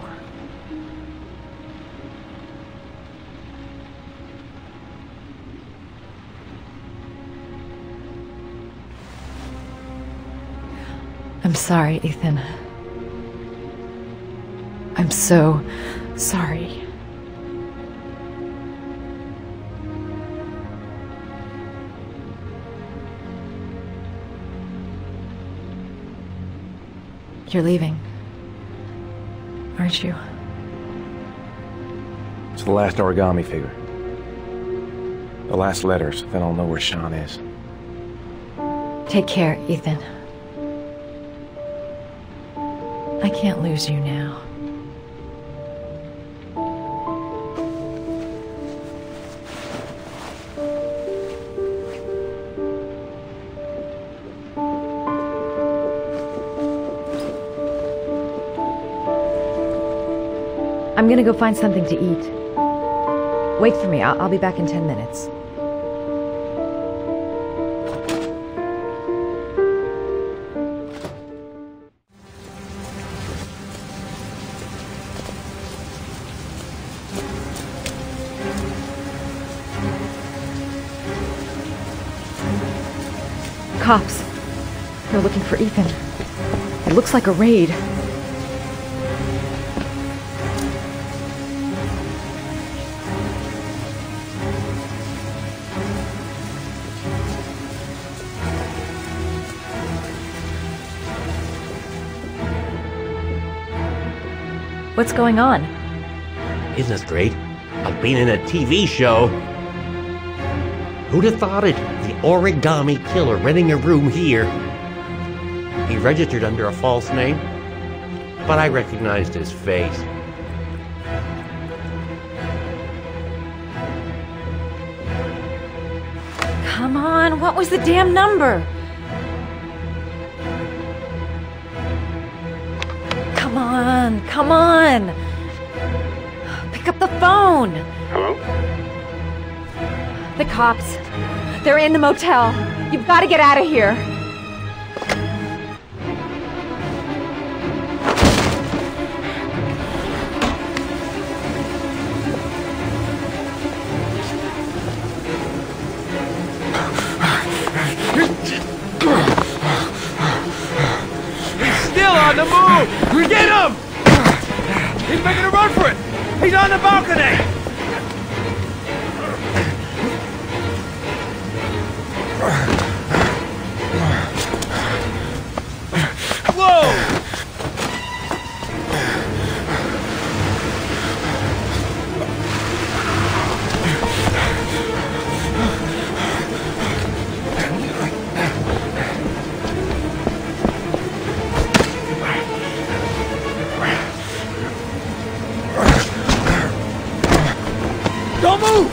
I'm sorry, Ethan. I'm so sorry. You're leaving, aren't you? It's the last origami figure. The last letters, then I'll know where Sean is. Take care, Ethan. I can't lose you now. I'm gonna go find something to eat. Wait for me. I'll be back in 10 minutes. Cops. They're looking for Ethan. It looks like a raid. What's going on? Isn't this great? Like being in a TV show. Who'd have thought it? The origami killer renting a room here. He registered under a false name, but I recognized his face. Come on, what was the damn number? Come on! Pick up the phone! Hello? The cops. They're in the motel. You've got to get out of here. He's still on the move! Get him! He's making a run for it! He's on the balcony! Whoa! Don't move!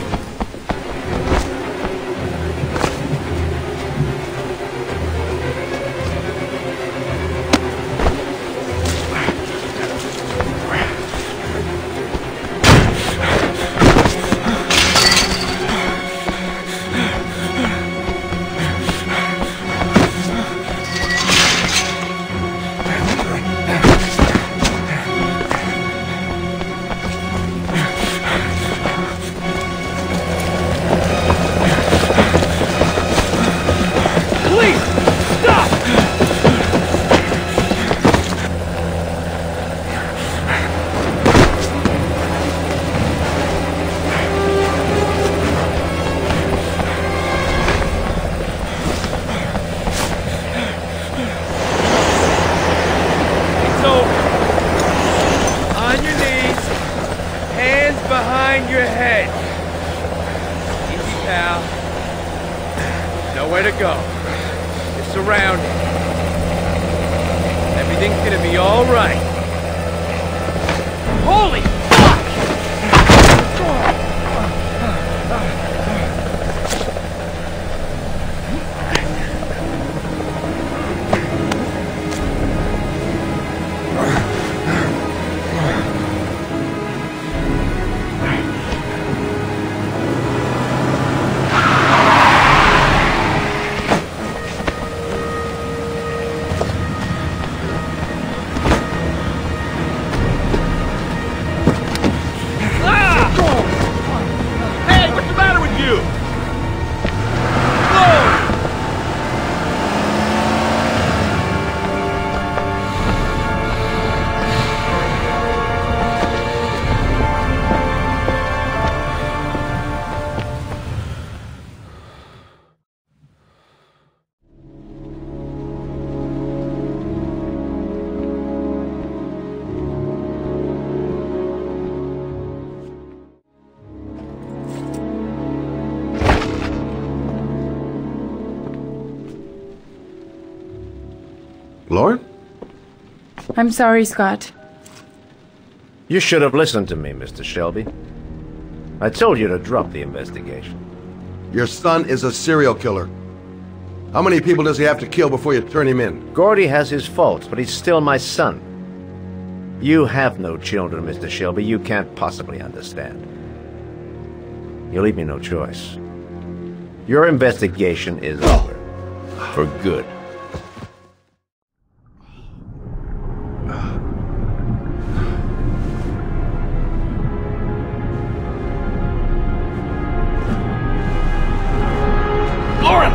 Behind your head. Easy, pal. Nowhere to go. You're surrounded. Everything's gonna be all right. Holy fuck! Lauren? I'm sorry, Scott. You should have listened to me, Mr. Shelby. I told you to drop the investigation. Your son is a serial killer. How many people does he have to kill before you turn him in? Gordy has his faults, but he's still my son. You have no children, Mr. Shelby. You can't possibly understand. You leave me no choice. Your investigation is over. For good. Lauren!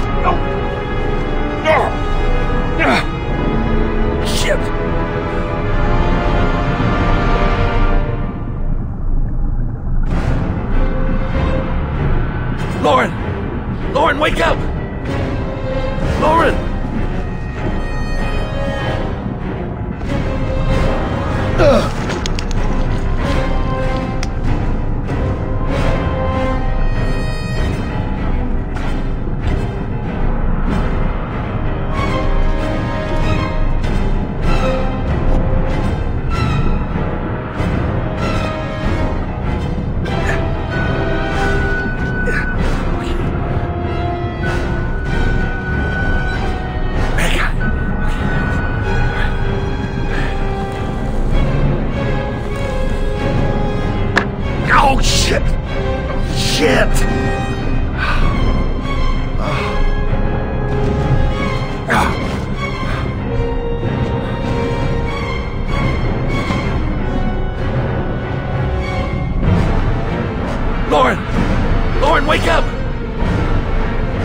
No! Shit! Lauren! Lauren, wake up! Lauren! Oh, shit! Shit! Lauren! Lauren, wake up!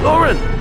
Lauren!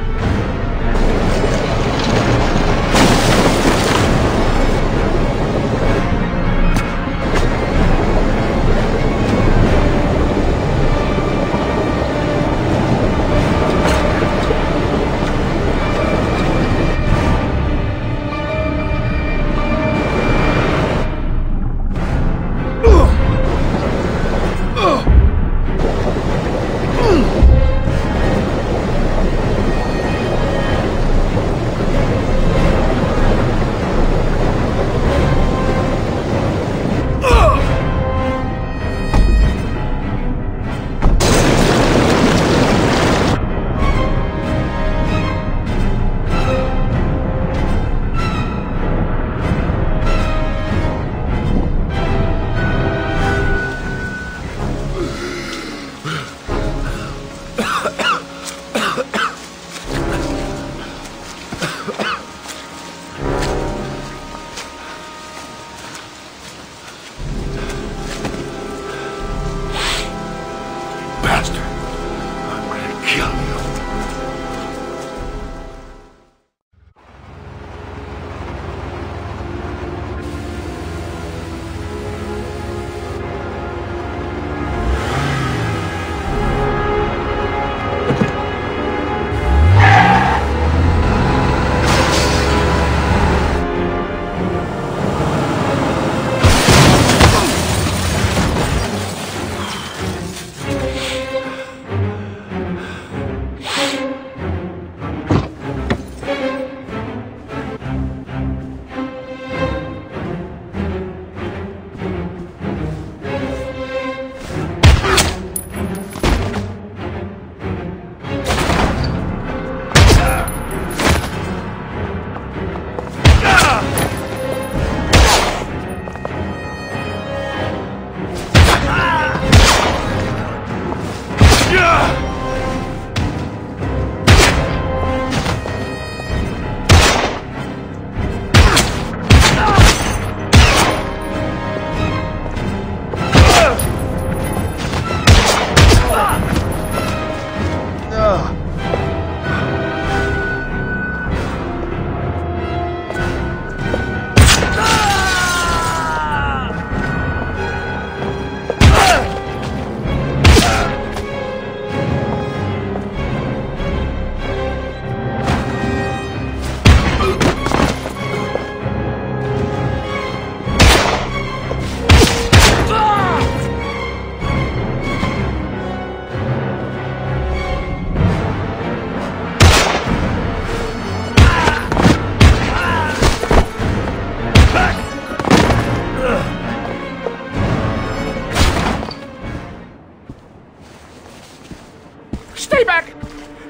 Stay back!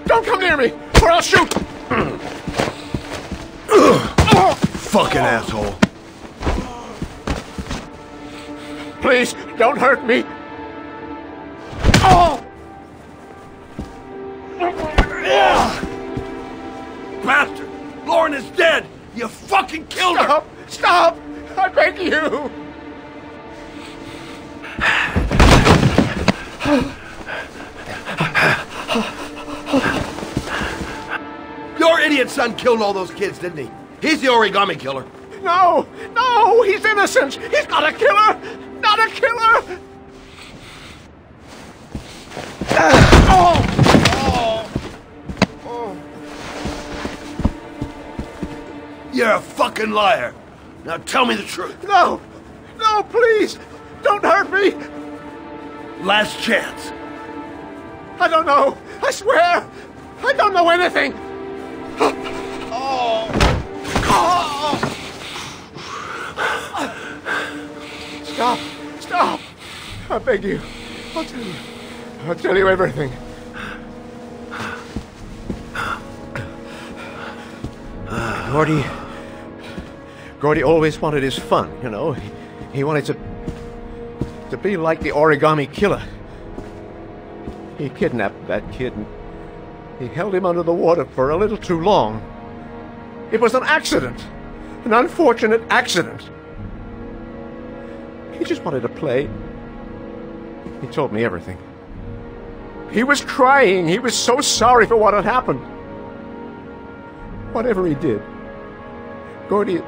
Don't come near me, or I'll shoot! Fucking asshole. Please, don't hurt me. Oh! Bastard! Lauren is dead! You fucking killed her! Stop! I beg you! Your idiot son killed all those kids, didn't he? He's the origami killer. No! No! He's innocent! He's not a killer! Not a killer! You're a fucking liar. Now tell me the truth. No! No, please! Don't hurt me! Last chance. I don't know. I swear. I don't know anything. Stop. Stop. I beg you. I'll tell you. I'll tell you everything. Gordy always wanted his fun, you know. He wanted to be like the origami killer. He kidnapped that kid and he held him under the water for a little too long. It was an accident. An unfortunate accident. He just wanted to play. He told me everything. He was crying. He was so sorry for what had happened. Whatever he did, Gordy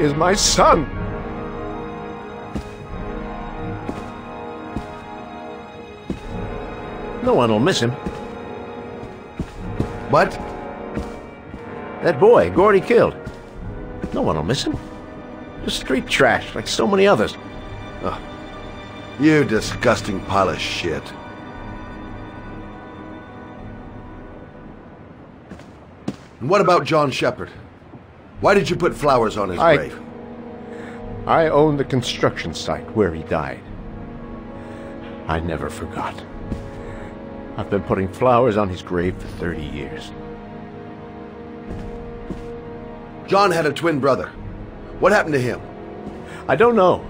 is my son. No one will miss him. What? That boy, Gordy killed. No one will miss him. Just street trash, like so many others. Oh, you disgusting pile of shit. And what about John Shepard? Why did you put flowers on his grave? I own the construction site where he died. I never forgot. I've been putting flowers on his grave for 30 years. John had a twin brother. What happened to him? I don't know.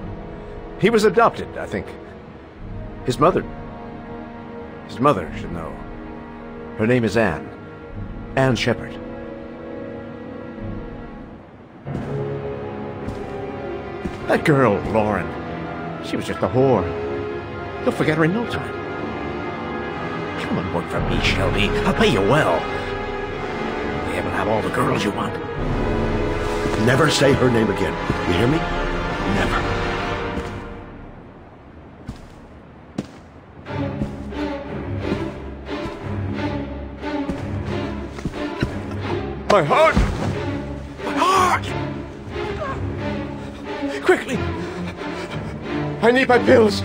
He was adopted, I think. His mother should know. Her name is Anne. Anne Shepard. That girl, Lauren, she was just a whore. You'll forget her in no time. Come and work for me, Shelby. I'll pay you well. You'll be able to have all the girls you want. Never say her name again. You hear me? Never. My heart! My heart! Quickly! I need my pills.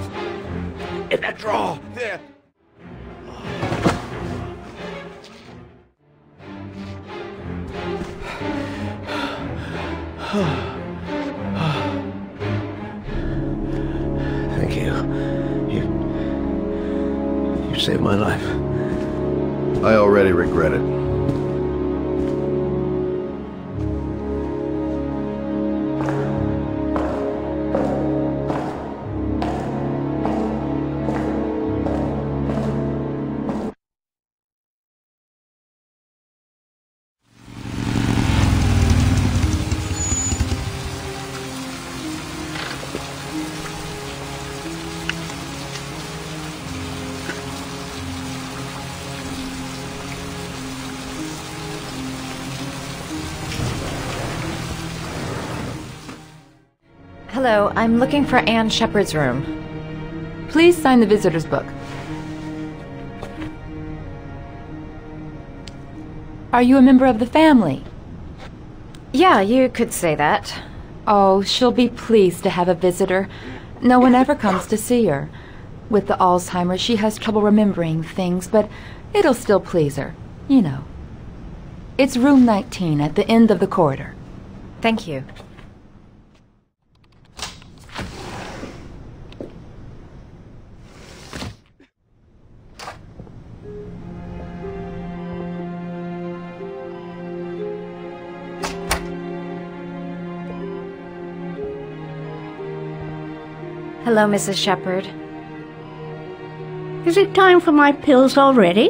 In that drawer. There. Thank you. You saved my life. I already regret it. Hello, I'm looking for Anne Shepard's room. Please sign the visitor's book. Are you a member of the family? Yeah, you could say that. Oh, she'll be pleased to have a visitor. No one ever comes to see her. With the Alzheimer's, she has trouble remembering things, but it'll still please her. You know. It's room 19 at the end of the corridor. Thank you. Hello, Mrs. Shepherd. Is it time for my pills already?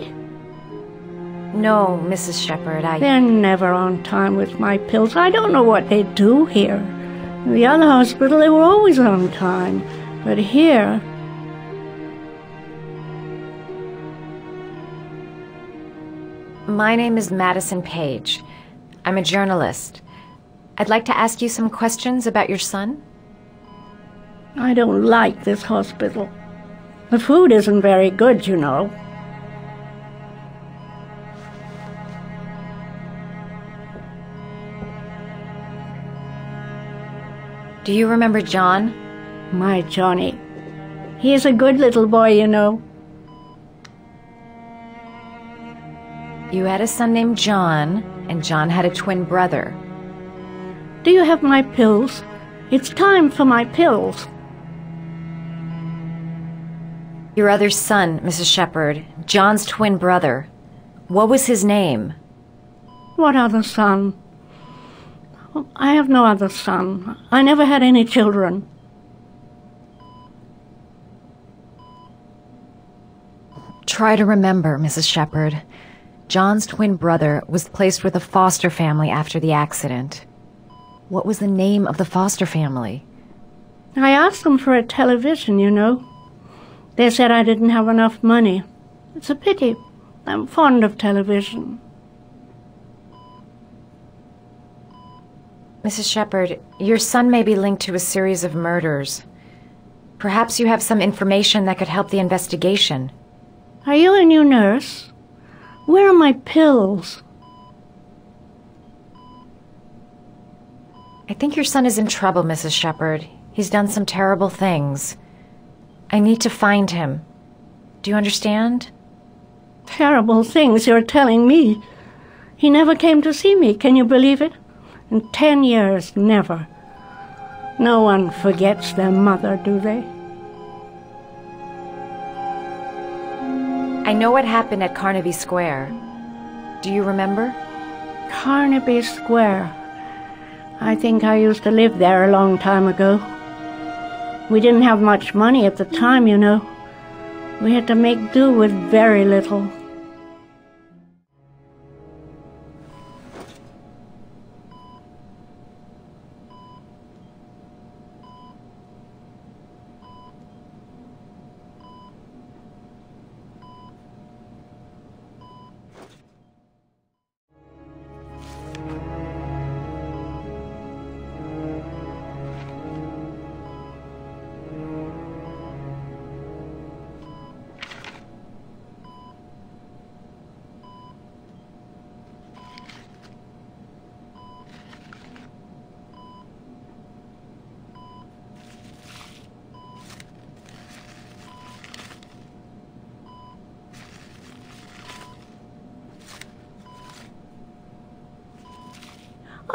No, Mrs. Shepherd, They're never on time with my pills. I don't know what they do here. In the other hospital, they were always on time. But here... My name is Madison Page. I'm a journalist. I'd like to ask you some questions about your son. I don't like this hospital. The food isn't very good, you know. Do you remember John? My Johnny. He is a good little boy, you know. You had a son named John, and John had a twin brother. Do you have my pills? It's time for my pills. Your other son, Mrs. Shepherd, John's twin brother. What was his name? What other son? I have no other son. I never had any children. Try to remember, Mrs. Shepherd. John's twin brother was placed with a foster family after the accident. What was the name of the foster family? I asked them for a television, you know. They said I didn't have enough money. It's a pity. I'm fond of television. Mrs. Shepherd, your son may be linked to a series of murders. Perhaps you have some information that could help the investigation. Are you a new nurse? Where are my pills? I think your son is in trouble, Mrs. Shepherd. He's done some terrible things. I need to find him. Do you understand? Terrible things you're telling me. He never came to see me, can you believe it? In 10 years, never. No one forgets their mother, do they? I know what happened at Carnaby Square. Do you remember? Carnaby Square. I think I used to live there a long time ago. We didn't have much money at the time, you know. We had to make do with very little.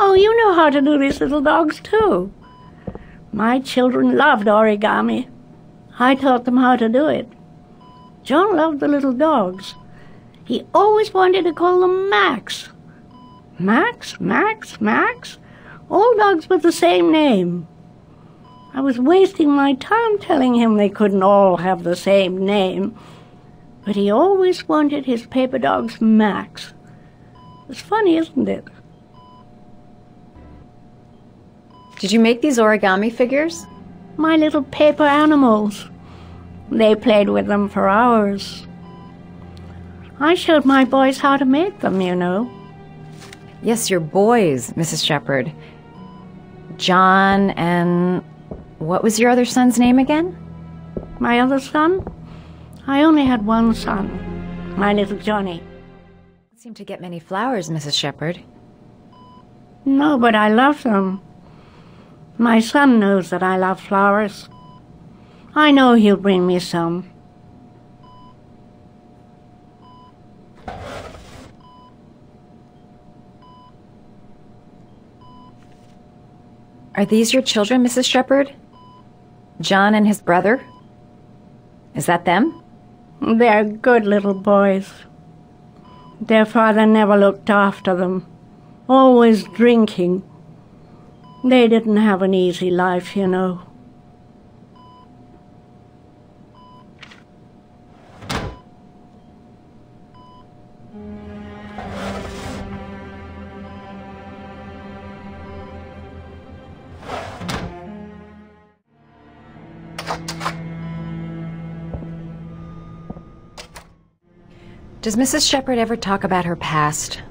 Oh, you know how to do these little dogs, too. My children loved origami. I taught them how to do it. John loved the little dogs. He always wanted to call them Max. Max, Max, Max. All dogs with the same name. I was wasting my time telling him they couldn't all have the same name. But he always wanted his paper dogs Max. It's funny, isn't it? Did you make these origami figures? My little paper animals. They played with them for hours. I showed my boys how to make them, you know. Yes, your boys, Mrs. Shepherd. John and... what was your other son's name again? My other son? I only had one son. My little Johnny. You seem to get many flowers, Mrs. Shepherd. No, but I love them. My son knows that I love flowers. I know he'll bring me some. Are these your children, Mrs. Shepherd? John and his brother? Is that them? They're good little boys. Their father never looked after them. Always drinking. They didn't have an easy life, you know. Does Mrs. Shepherd ever talk about her past?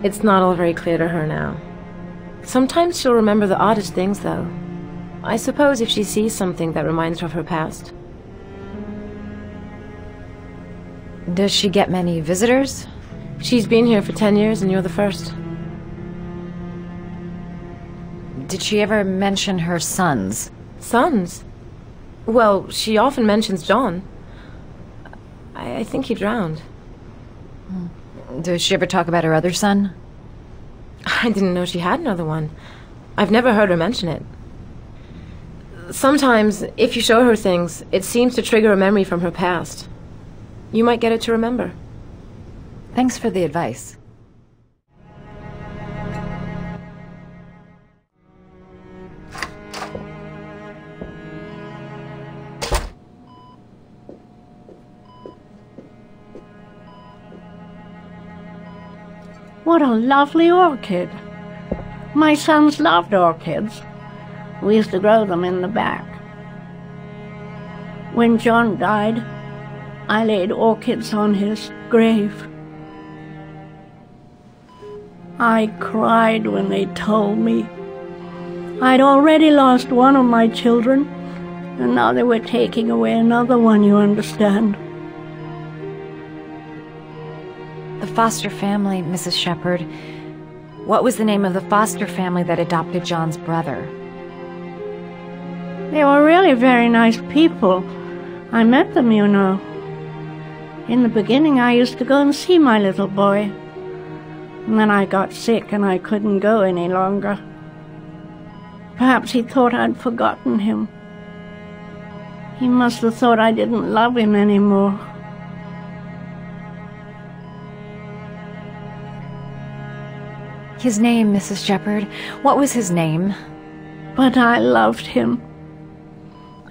It's not all very clear to her now. Sometimes she'll remember the oddest things, though. I suppose if she sees something that reminds her of her past. Does she get many visitors? She's been here for 10 years and you're the first. Did she ever mention her sons? Sons? Well, she often mentions John. I think he drowned. Does she ever talk about her other son? I didn't know she had another one. I've never heard her mention it. Sometimes, if you show her things, it seems to trigger a memory from her past. You might get it to remember. Thanks for the advice. What a lovely orchid. My sons loved orchids. We used to grow them in the back. When John died, I laid orchids on his grave. I cried when they told me. I'd already lost one of my children, and now they were taking away another one, you understand. The foster family, Mrs. Shepherd. What was the name of the foster family that adopted John's brother? They were really very nice people. I met them, you know. In the beginning, I used to go and see my little boy. And then I got sick and I couldn't go any longer. Perhaps he thought I'd forgotten him. He must have thought I didn't love him anymore. His name, Mrs. Shepherd. What was his name? But I loved him.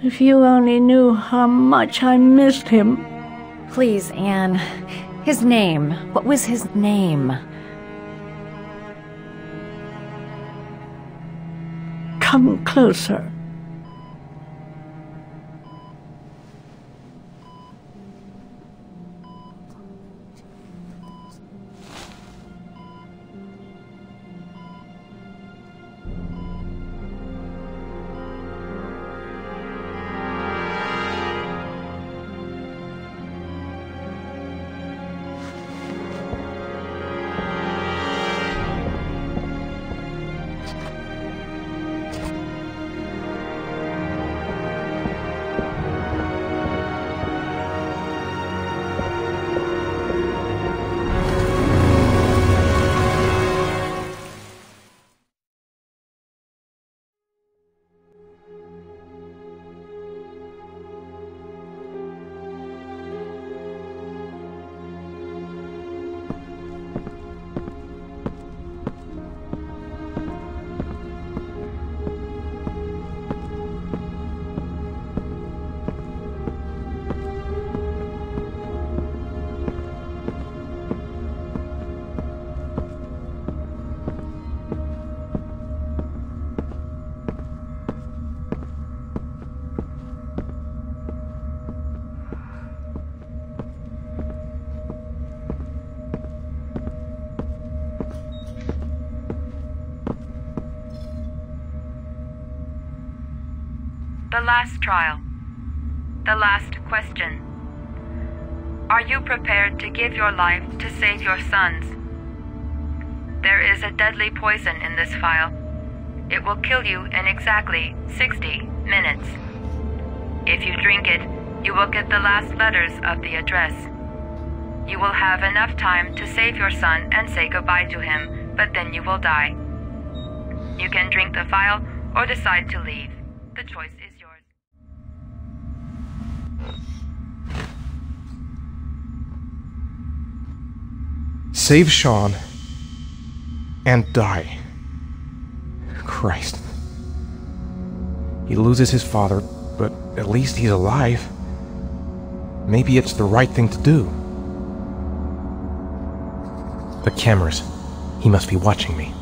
If you only knew how much I missed him. Please, Anne. His name. What was his name? Come closer. The last trial. The last question. Are you prepared to give your life to save your sons? There is a deadly poison in this vial. It will kill you in exactly 60 minutes. If you drink it, you will get the last letters of the address. You will have enough time to save your son and say goodbye to him, but then you will die. You can drink the vial or decide to leave. The choice is yours. Save Sean and die. Christ. He loses his father, but at least he's alive. Maybe it's the right thing to do. The cameras. He must be watching me.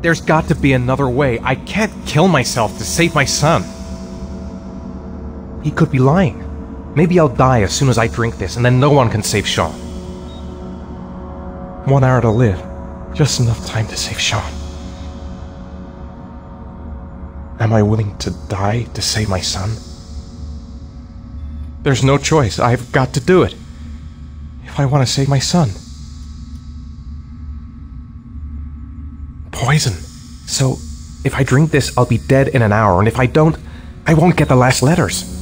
There's got to be another way. I can't kill myself to save my son. He could be lying. Maybe I'll die as soon as I drink this, and then no one can save Sean. 1 hour to live. Just enough time to save Sean. Am I willing to die to save my son? There's no choice. I've got to do it. If I want to save my son. Poison. So, if I drink this, I'll be dead in an hour, and if I don't, I won't get the last letters.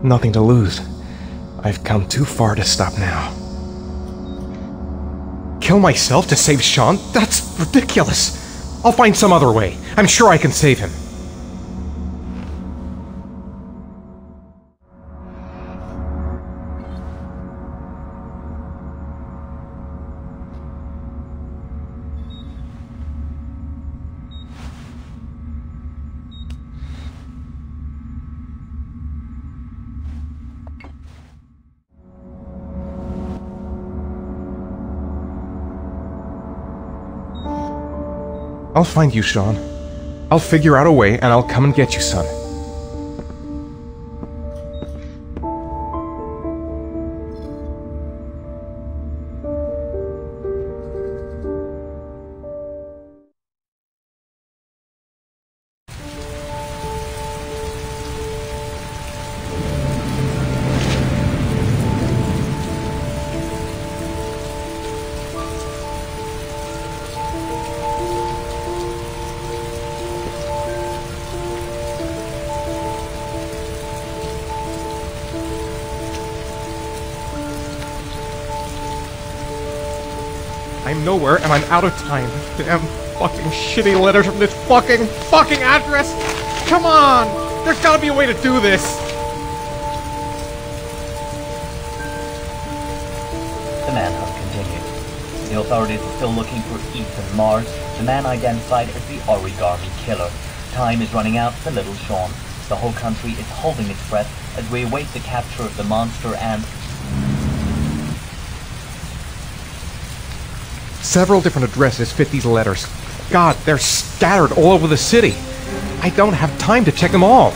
Nothing to lose. I've come too far to stop now. Kill myself to save Sean? That's ridiculous. I'll find some other way. I'm sure I can save him. I'll find you, Sean. I'll figure out a way, and I'll come and get you, son. I'm nowhere, and I'm out of time. Damn fucking shitty letters from this fucking address! Come on! There's gotta be a way to do this! The manhunt continues. The authorities are still looking for Ethan Mars, the man identified as the origami killer. Time is running out for little Sean. The whole country is holding its breath as we await the capture of the monster and... Several different addresses fit these letters. God, they're scattered all over the city. I don't have time to check them all.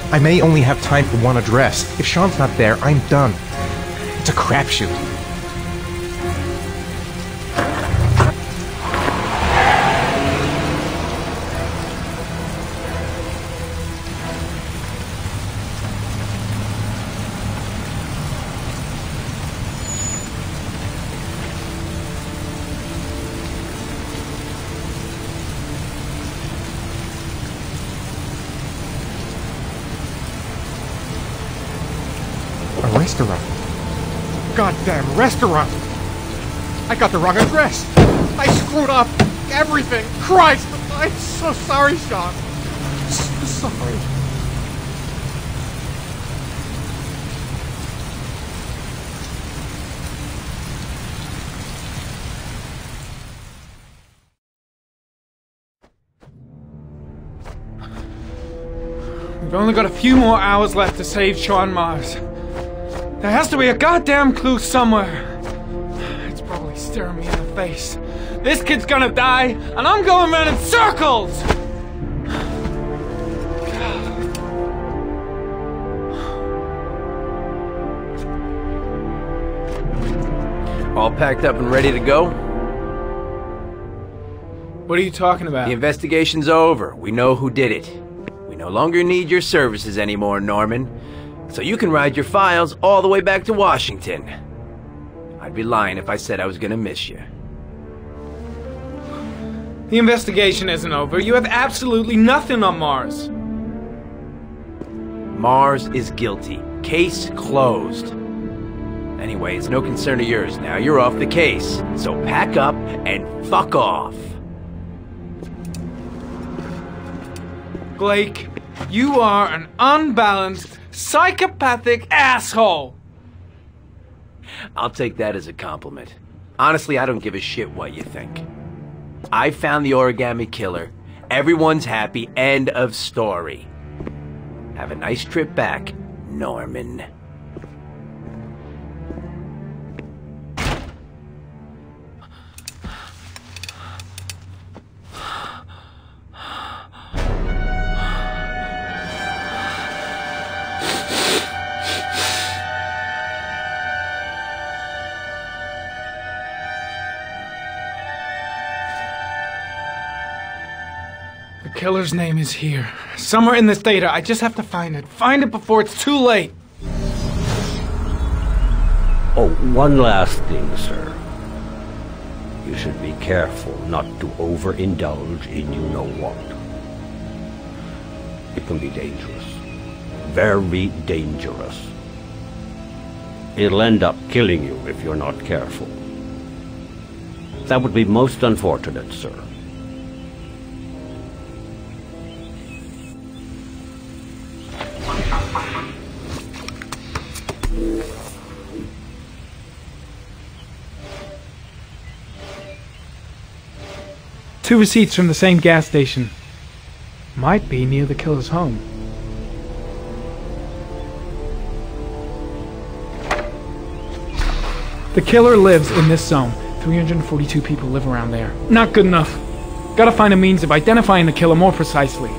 I may only have time for one address. If Sean's not there, I'm done. It's a crapshoot. Restaurant. Goddamn restaurant! I got the wrong address! I screwed up everything! Christ! I'm so sorry, Sean! So sorry. We've only got a few more hours left to save Sean Mars. There has to be a goddamn clue somewhere. It's probably staring me in the face. This kid's gonna die, and I'm going around in circles! All packed up and ready to go? What are you talking about? The investigation's over. We know who did it. We no longer need your services anymore, Norman. So you can ride your files all the way back to Washington. I'd be lying if I said I was gonna miss you. The investigation isn't over. You have absolutely nothing on Mars. Mars is guilty. Case closed. Anyway, it's no concern of yours now. You're off the case. So pack up and fuck off. Blake, you are an unbalanced, psychopathic asshole! I'll take that as a compliment. Honestly, I don't give a shit what you think. I found the origami killer. Everyone's happy. End of story. Have a nice trip back, Norman. The killer's name is here. Somewhere in this data. I just have to find it. Find it before it's too late. Oh, one last thing, sir. You should be careful not to overindulge in you-know-what. It can be dangerous. Very dangerous. It'll end up killing you if you're not careful. That would be most unfortunate, sir. Two receipts from the same gas station. Might be near the killer's home. The killer lives in this zone. 342 people live around there. Not good enough. Gotta find a means of identifying the killer more precisely.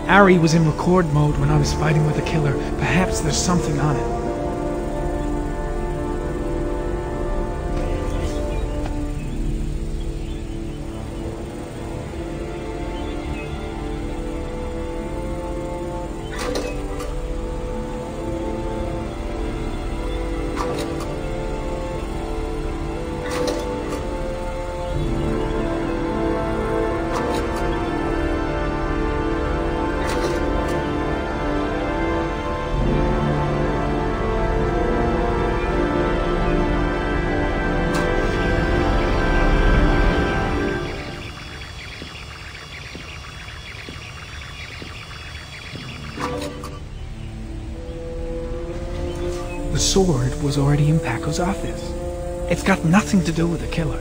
Ari was in record mode when I was fighting with the killer. Perhaps there's something on it. The sword was already in Paco's office. It's got nothing to do with the killer.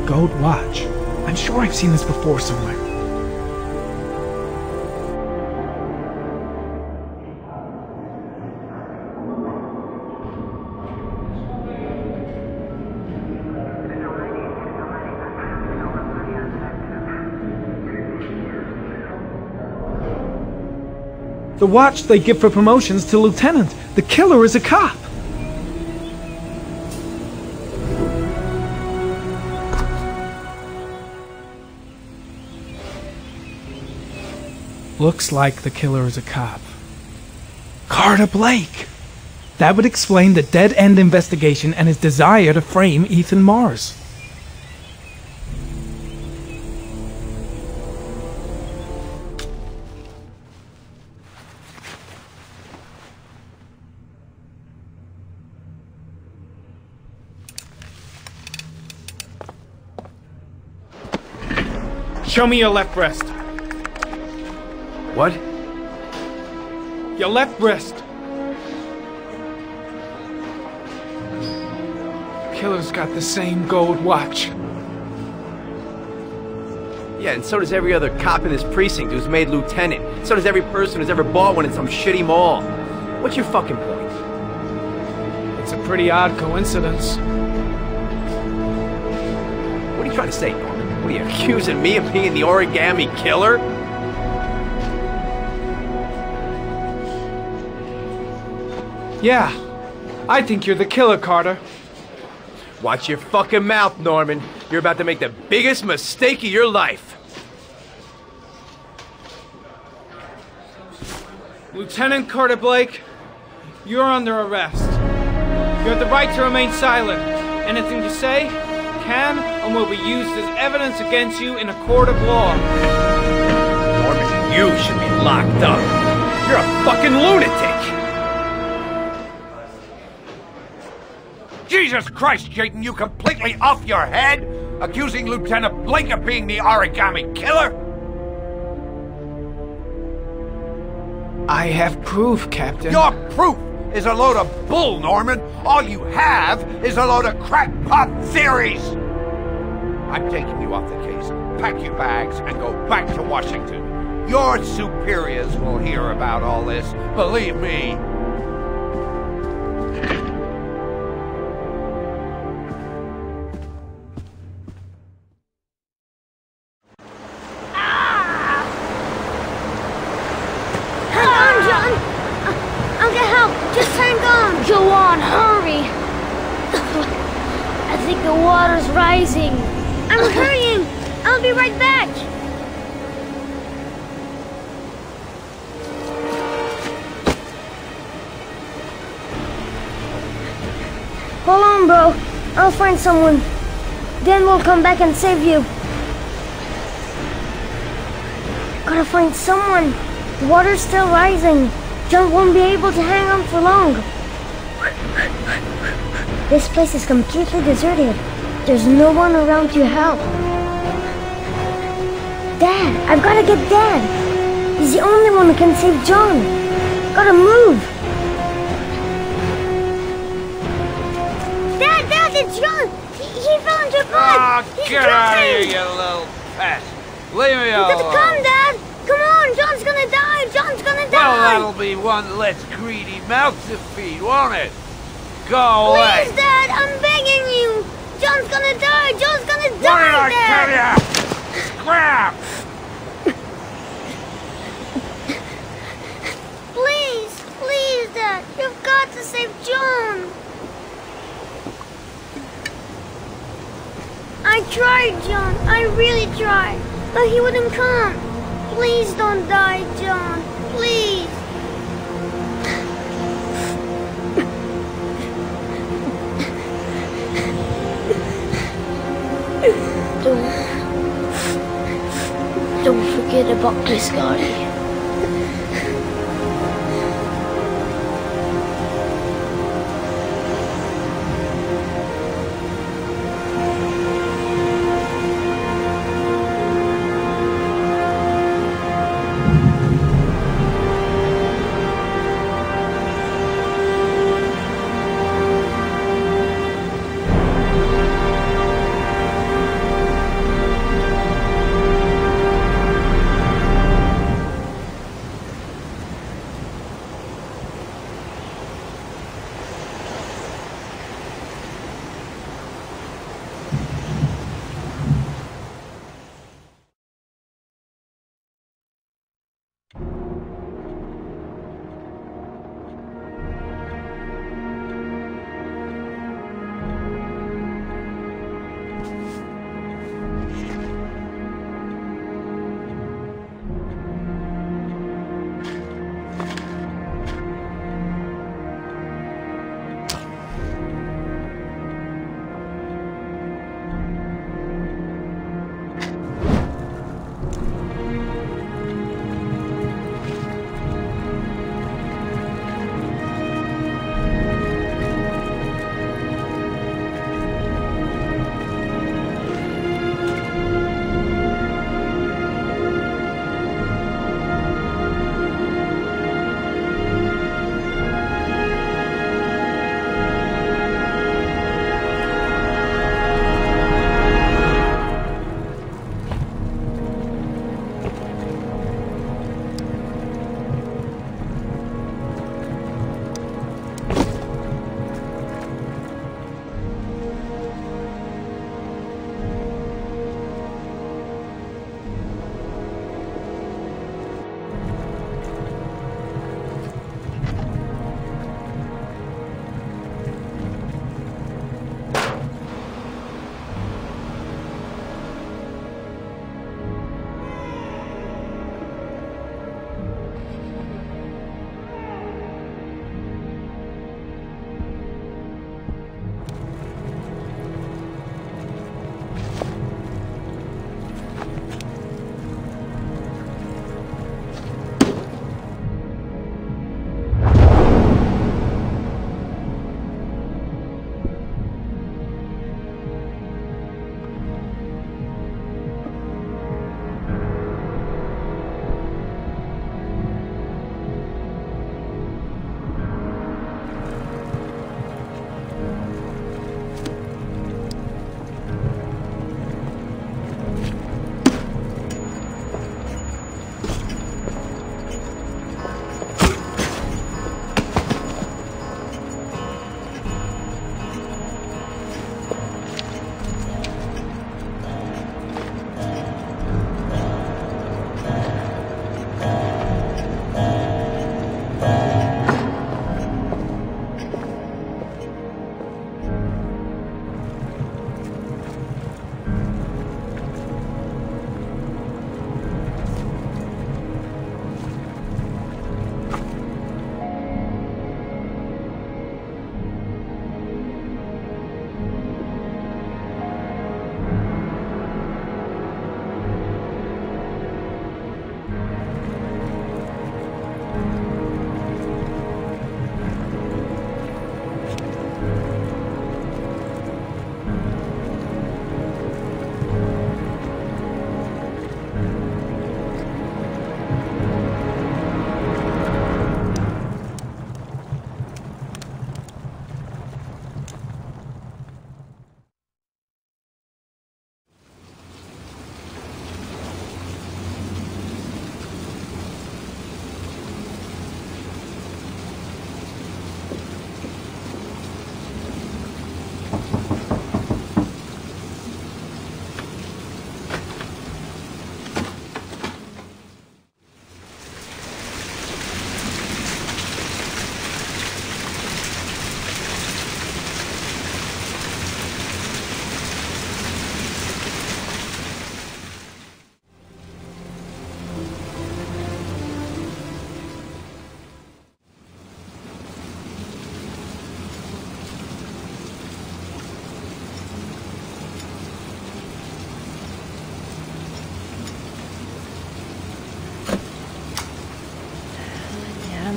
Gold watch. I'm sure I've seen this before somewhere. The watch they give for promotions to lieutenant. The killer is a cop. Looks like the killer is a cop. Carter Blake! That would explain the dead-end investigation and his desire to frame Ethan Mars. Show me your left breast. What? Your left breast. The killer's got the same gold watch. Yeah, and so does every other cop in this precinct who's made lieutenant. So does every person who's ever bought one in some shitty mall. What's your fucking point? It's a pretty odd coincidence. What are you trying to say, Norman? What are you accusing me of being the origami killer? Yeah, I think you're the killer, Carter. Watch your fucking mouth, Norman. You're about to make the biggest mistake of your life. Lieutenant Carter Blake, you're under arrest. You have the right to remain silent. Anything you say can and will be used as evidence against you in a court of law. Norman, you should be locked up. You're a fucking lunatic! Jesus Christ, Jayden, you completely off your head? Accusing Lieutenant Blake of being the origami killer? I have proof, Captain. Your proof is a load of bull, Norman. All you have is a load of crackpot theories. I'm taking you off the case. Pack your bags and go back to Washington. Your superiors will hear about all this, believe me. Go on, hurry! I think the water's rising. I'm hurrying! I'll be right back! Hold on, bro. I'll find someone. Then we'll come back and save you. Gotta find someone. The water's still rising. John won't be able to hang on for long. This place is completely deserted. There's no one around to help. Dad! I've gotta get Dad! He's the only one who can save John. Gotta move! Dad, it's John! He fell into a pond! He's Get out of here, you little pest! Leave me You alone! gotta come, Dad! Come on! John's gonna die! John's gonna die! Well, that'll be one less greedy mouth to feed, won't it? Go away! Please, Dad! I'm begging you! John's gonna die! John's gonna What die, did I Dad! tell you? Scrap! Please, Dad! You've got to save John! I tried, John. I really tried. But he wouldn't come. Please don't die, John. Please. Don't forget about this, Scotty.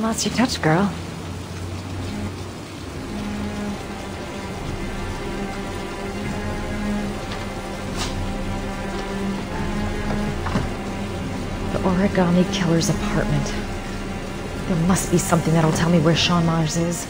Haven't lost your touch, girl. The origami killer's apartment. There must be something that'll tell me where Sean Mars is.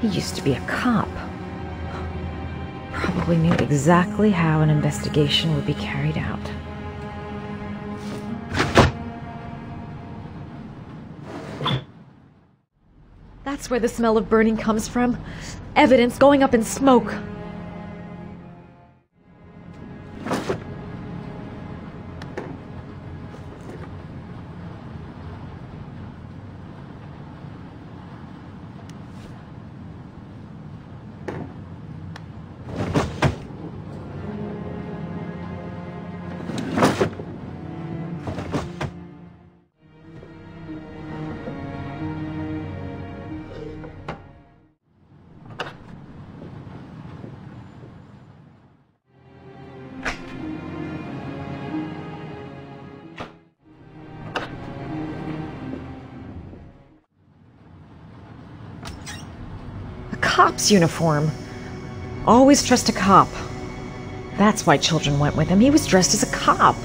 He used to be a cop. Probably knew exactly how an investigation would be carried out. That's where the smell of burning comes from. Evidence going up in smoke. Cop's uniform. Always trust a cop. That's why children went with him. He was dressed as a cop.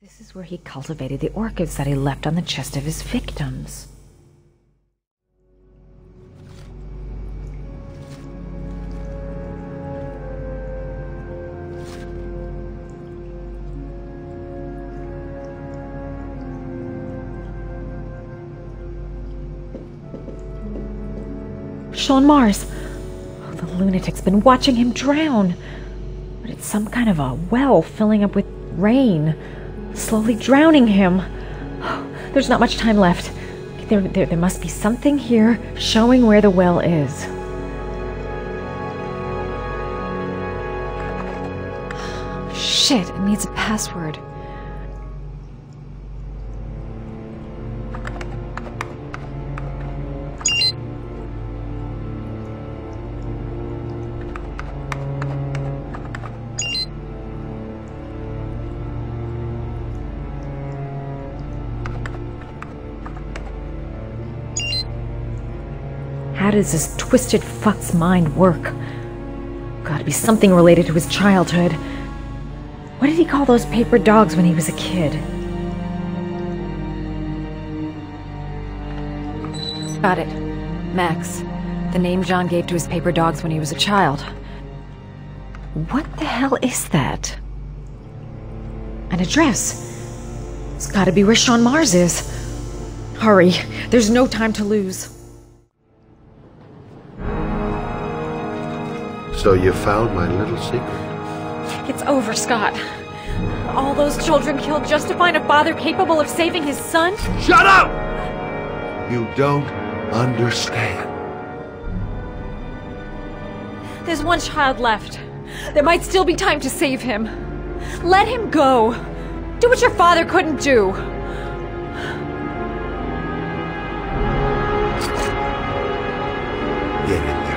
This is where he cultivated the orchids that he left on the chest of his victims. Sean Mars! Oh, the lunatic's been watching him drown. But it's some kind of a well filling up with rain, slowly drowning him. Oh, there's not much time left. There must be something here showing where the well is. Shit, it needs a password. How does this twisted fuck's mind work? Gotta be something related to his childhood. What did he call those paper dogs when he was a kid? Got it. Max. The name John gave to his paper dogs when he was a child. What the hell is that? An address. It's gotta be where Sean Mars is. Hurry. There's no time to lose. So you found my little secret? It's over, Scott. All those children killed just to find a father capable of saving his son? Shut up! You don't understand. There's one child left. There might still be time to save him. Let him go. Do what your father couldn't do. Get in there.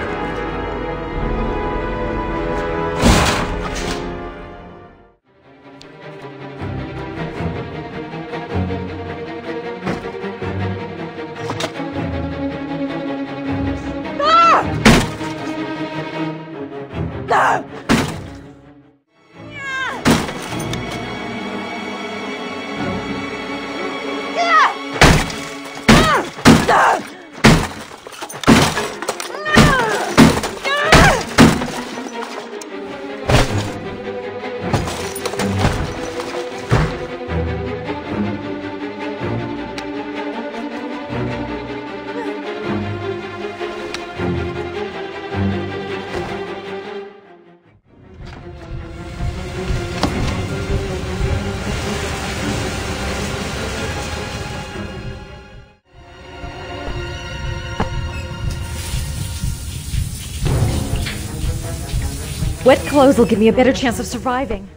Wet clothes will give me a better chance of surviving.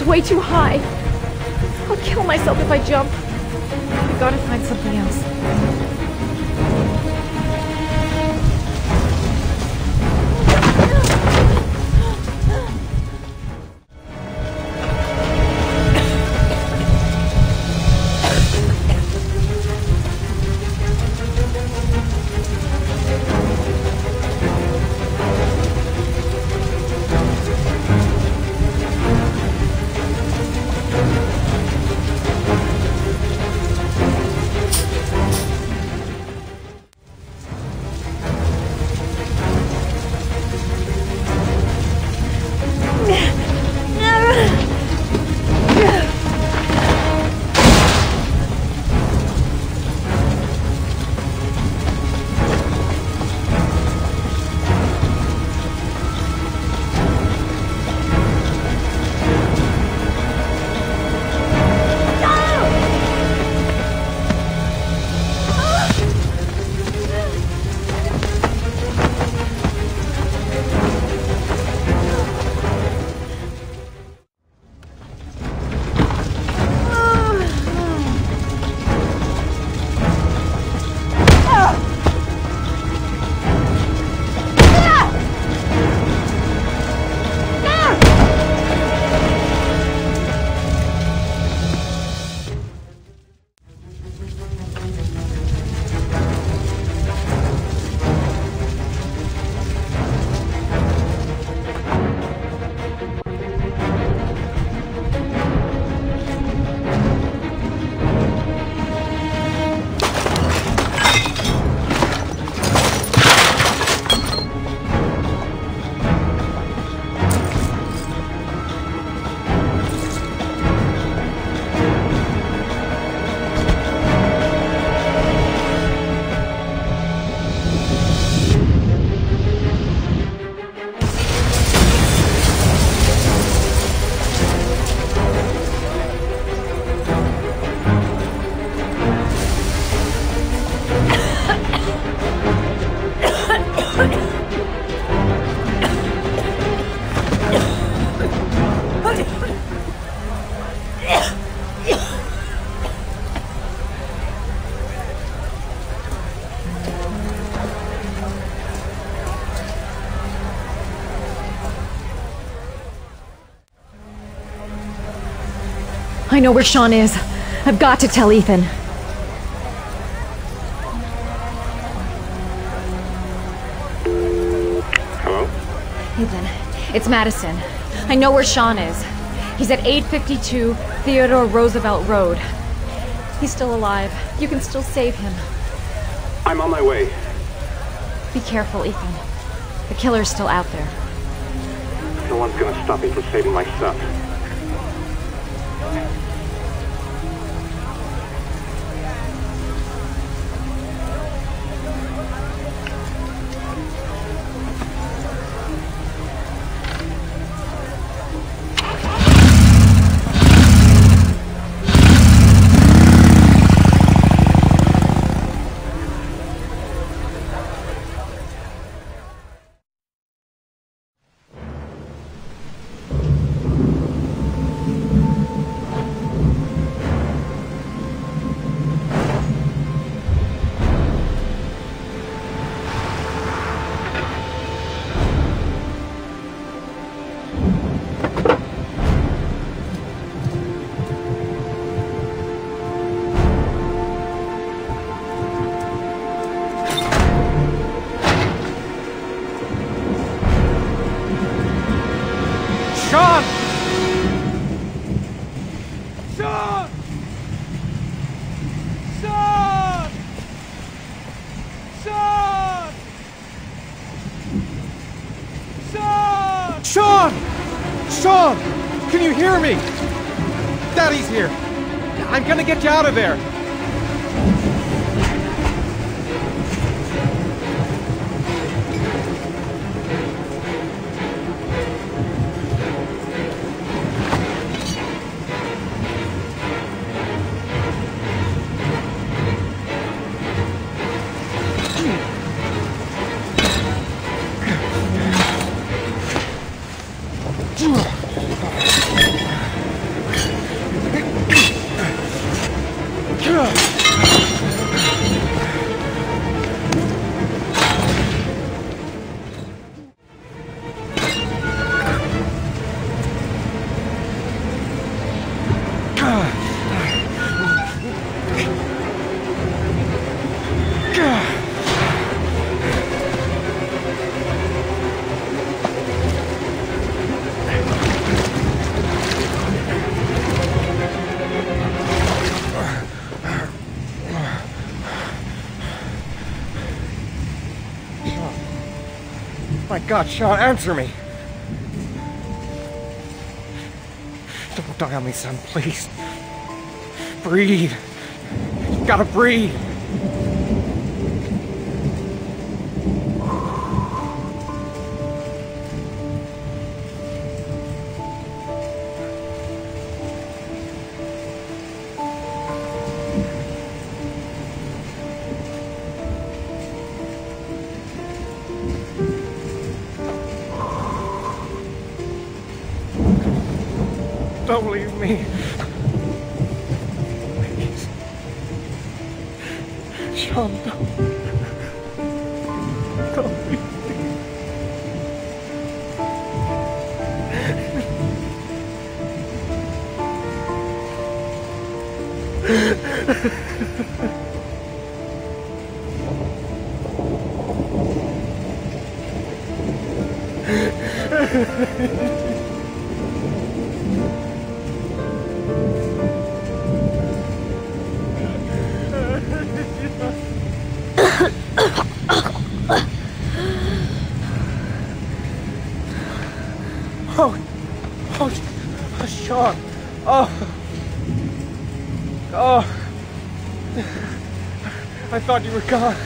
Way too high. I'll kill myself if I jump. I gotta find something else. I know where Sean is. I've got to tell Ethan. Hello? Ethan, it's Madison. I know where Sean is. He's at 852 Theodore Roosevelt Road. He's still alive. You can still save him. I'm on my way. Be careful, Ethan. The killer's still out there. No one's gonna stop me from saving my son. Sean! Sean! Sean! Sean! Sean! Sean! Sean! Can you hear me? Daddy's here. I'm gonna get you out of there. My God, Sean, answer me! Don't die on me, son, please. Breathe. You gotta breathe. Don't leave me. Please. Sean, don't leave me. Oh, Sean. Oh. I thought you were gone.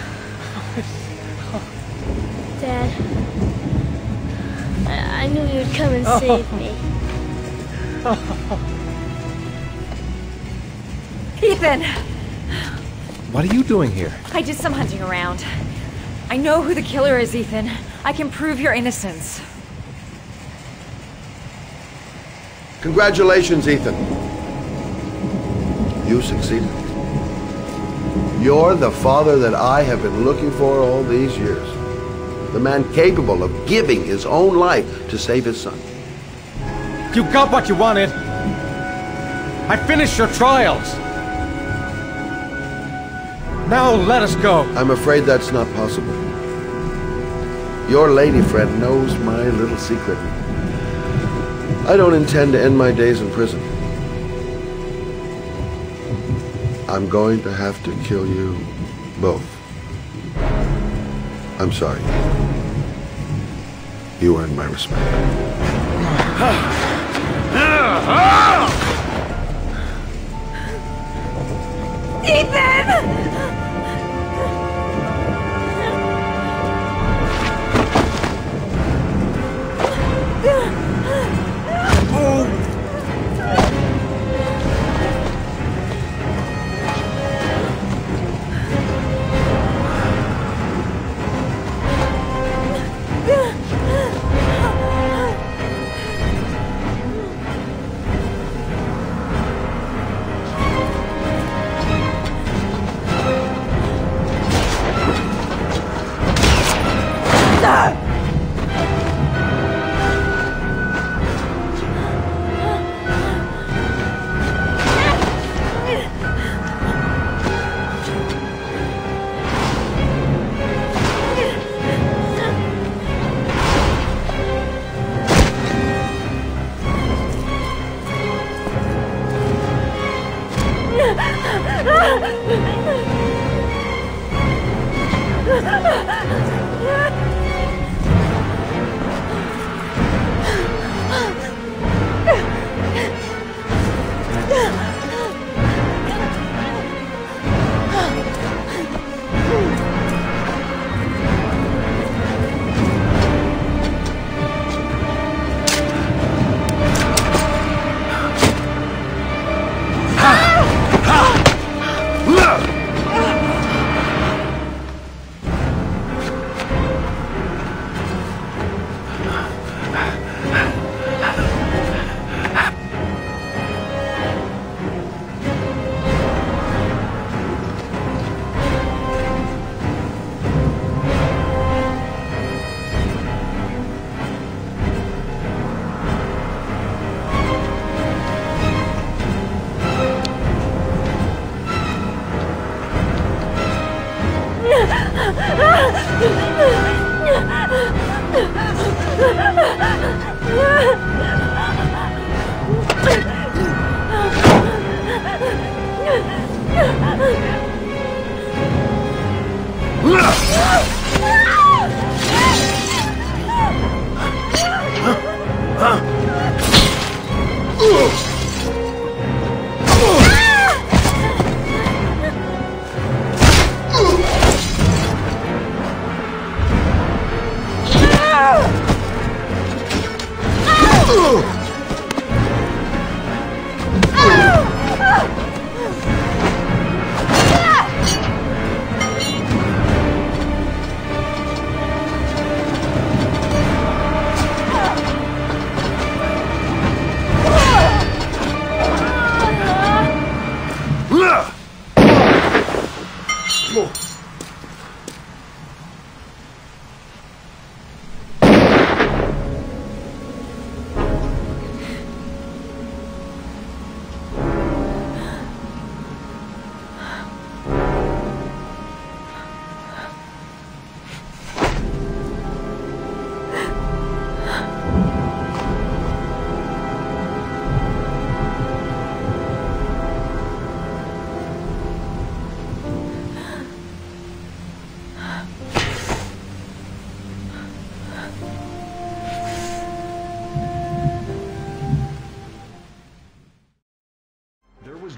Dad, I knew you'd come and save me. Ethan! What are you doing here? I did some hunting around. I know who the killer is, Ethan. I can prove your innocence. Congratulations, Ethan. You succeeded. You're the father that I have been looking for all these years. The man capable of giving his own life to save his son. You got what you wanted. I finished your trials. Now let us go. I'm afraid that's not possible. Your lady friend knows my little secret. I don't intend to end my days in prison. I'm going to have to kill you both. I'm sorry. You earned my respect. Ethan!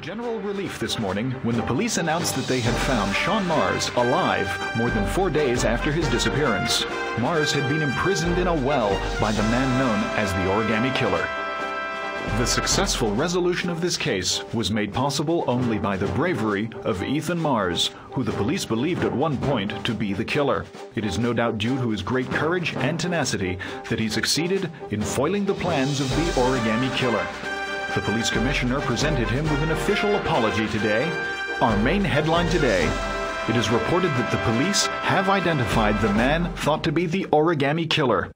General relief this morning when the police announced that they had found Sean Mars alive more than 4 days after his disappearance. Mars had been imprisoned in a well by the man known as the Origami Killer. The successful resolution of this case was made possible only by the bravery of Ethan Mars, who the police believed at one point to be the killer. It is no doubt due to his great courage and tenacity that he succeeded in foiling the plans of the Origami Killer. The police commissioner presented him with an official apology today. Our main headline today: it is reported that the police have identified the man thought to be the Origami Killer.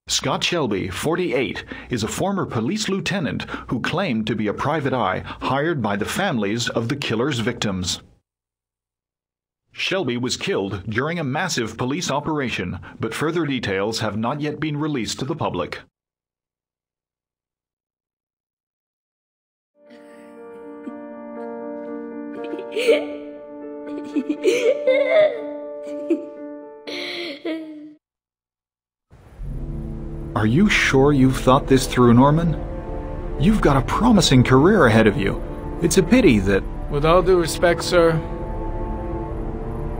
Scott Shelby, 48, is a former police lieutenant who claimed to be a private eye hired by the families of the killer's victims. Shelby was killed during a massive police operation, but further details have not yet been released to the public. Are you sure you've thought this through, Norman? You've got a promising career ahead of you. It's a pity that... With all due respect, sir,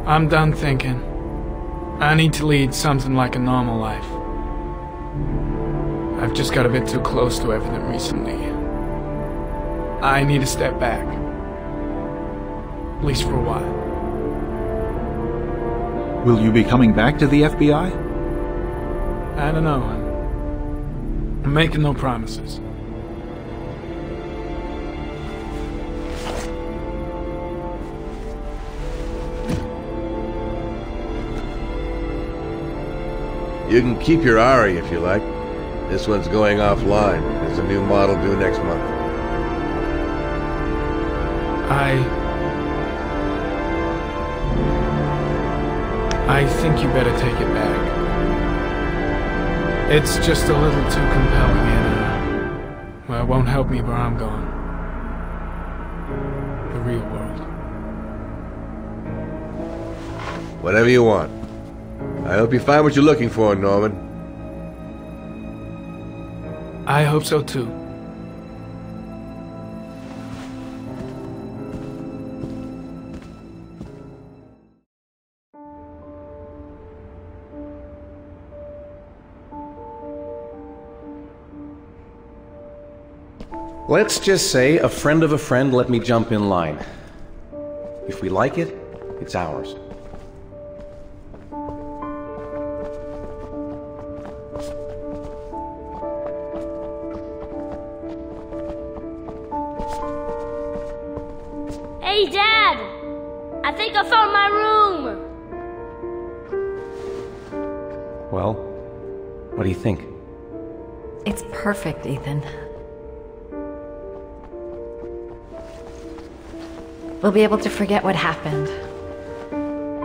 I'm done thinking. I need to lead something like a normal life. I've just got a bit too close to everything recently. I need to step back. At least for a while. Will you be coming back to the FBI? I don't know. I'm making no promises. You can keep your Ari if you like. This one's going offline. There's a new model due next month. I think you better take it back. It's just a little too compelling and, well, it won't help me where I'm going. The real world. Whatever you want. I hope you find what you're looking for, Norman. I hope so too. Let's just say a friend of a friend let me jump in line. If we like it, it's ours. Hey, Dad! I think I found my room! Well, what do you think? It's perfect, Ethan. We'll be able to forget what happened.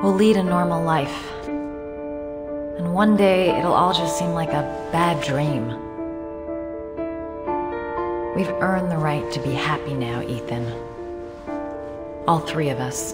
We'll lead a normal life. And one day, it'll all just seem like a bad dream. We've earned the right to be happy now, Ethan. All three of us.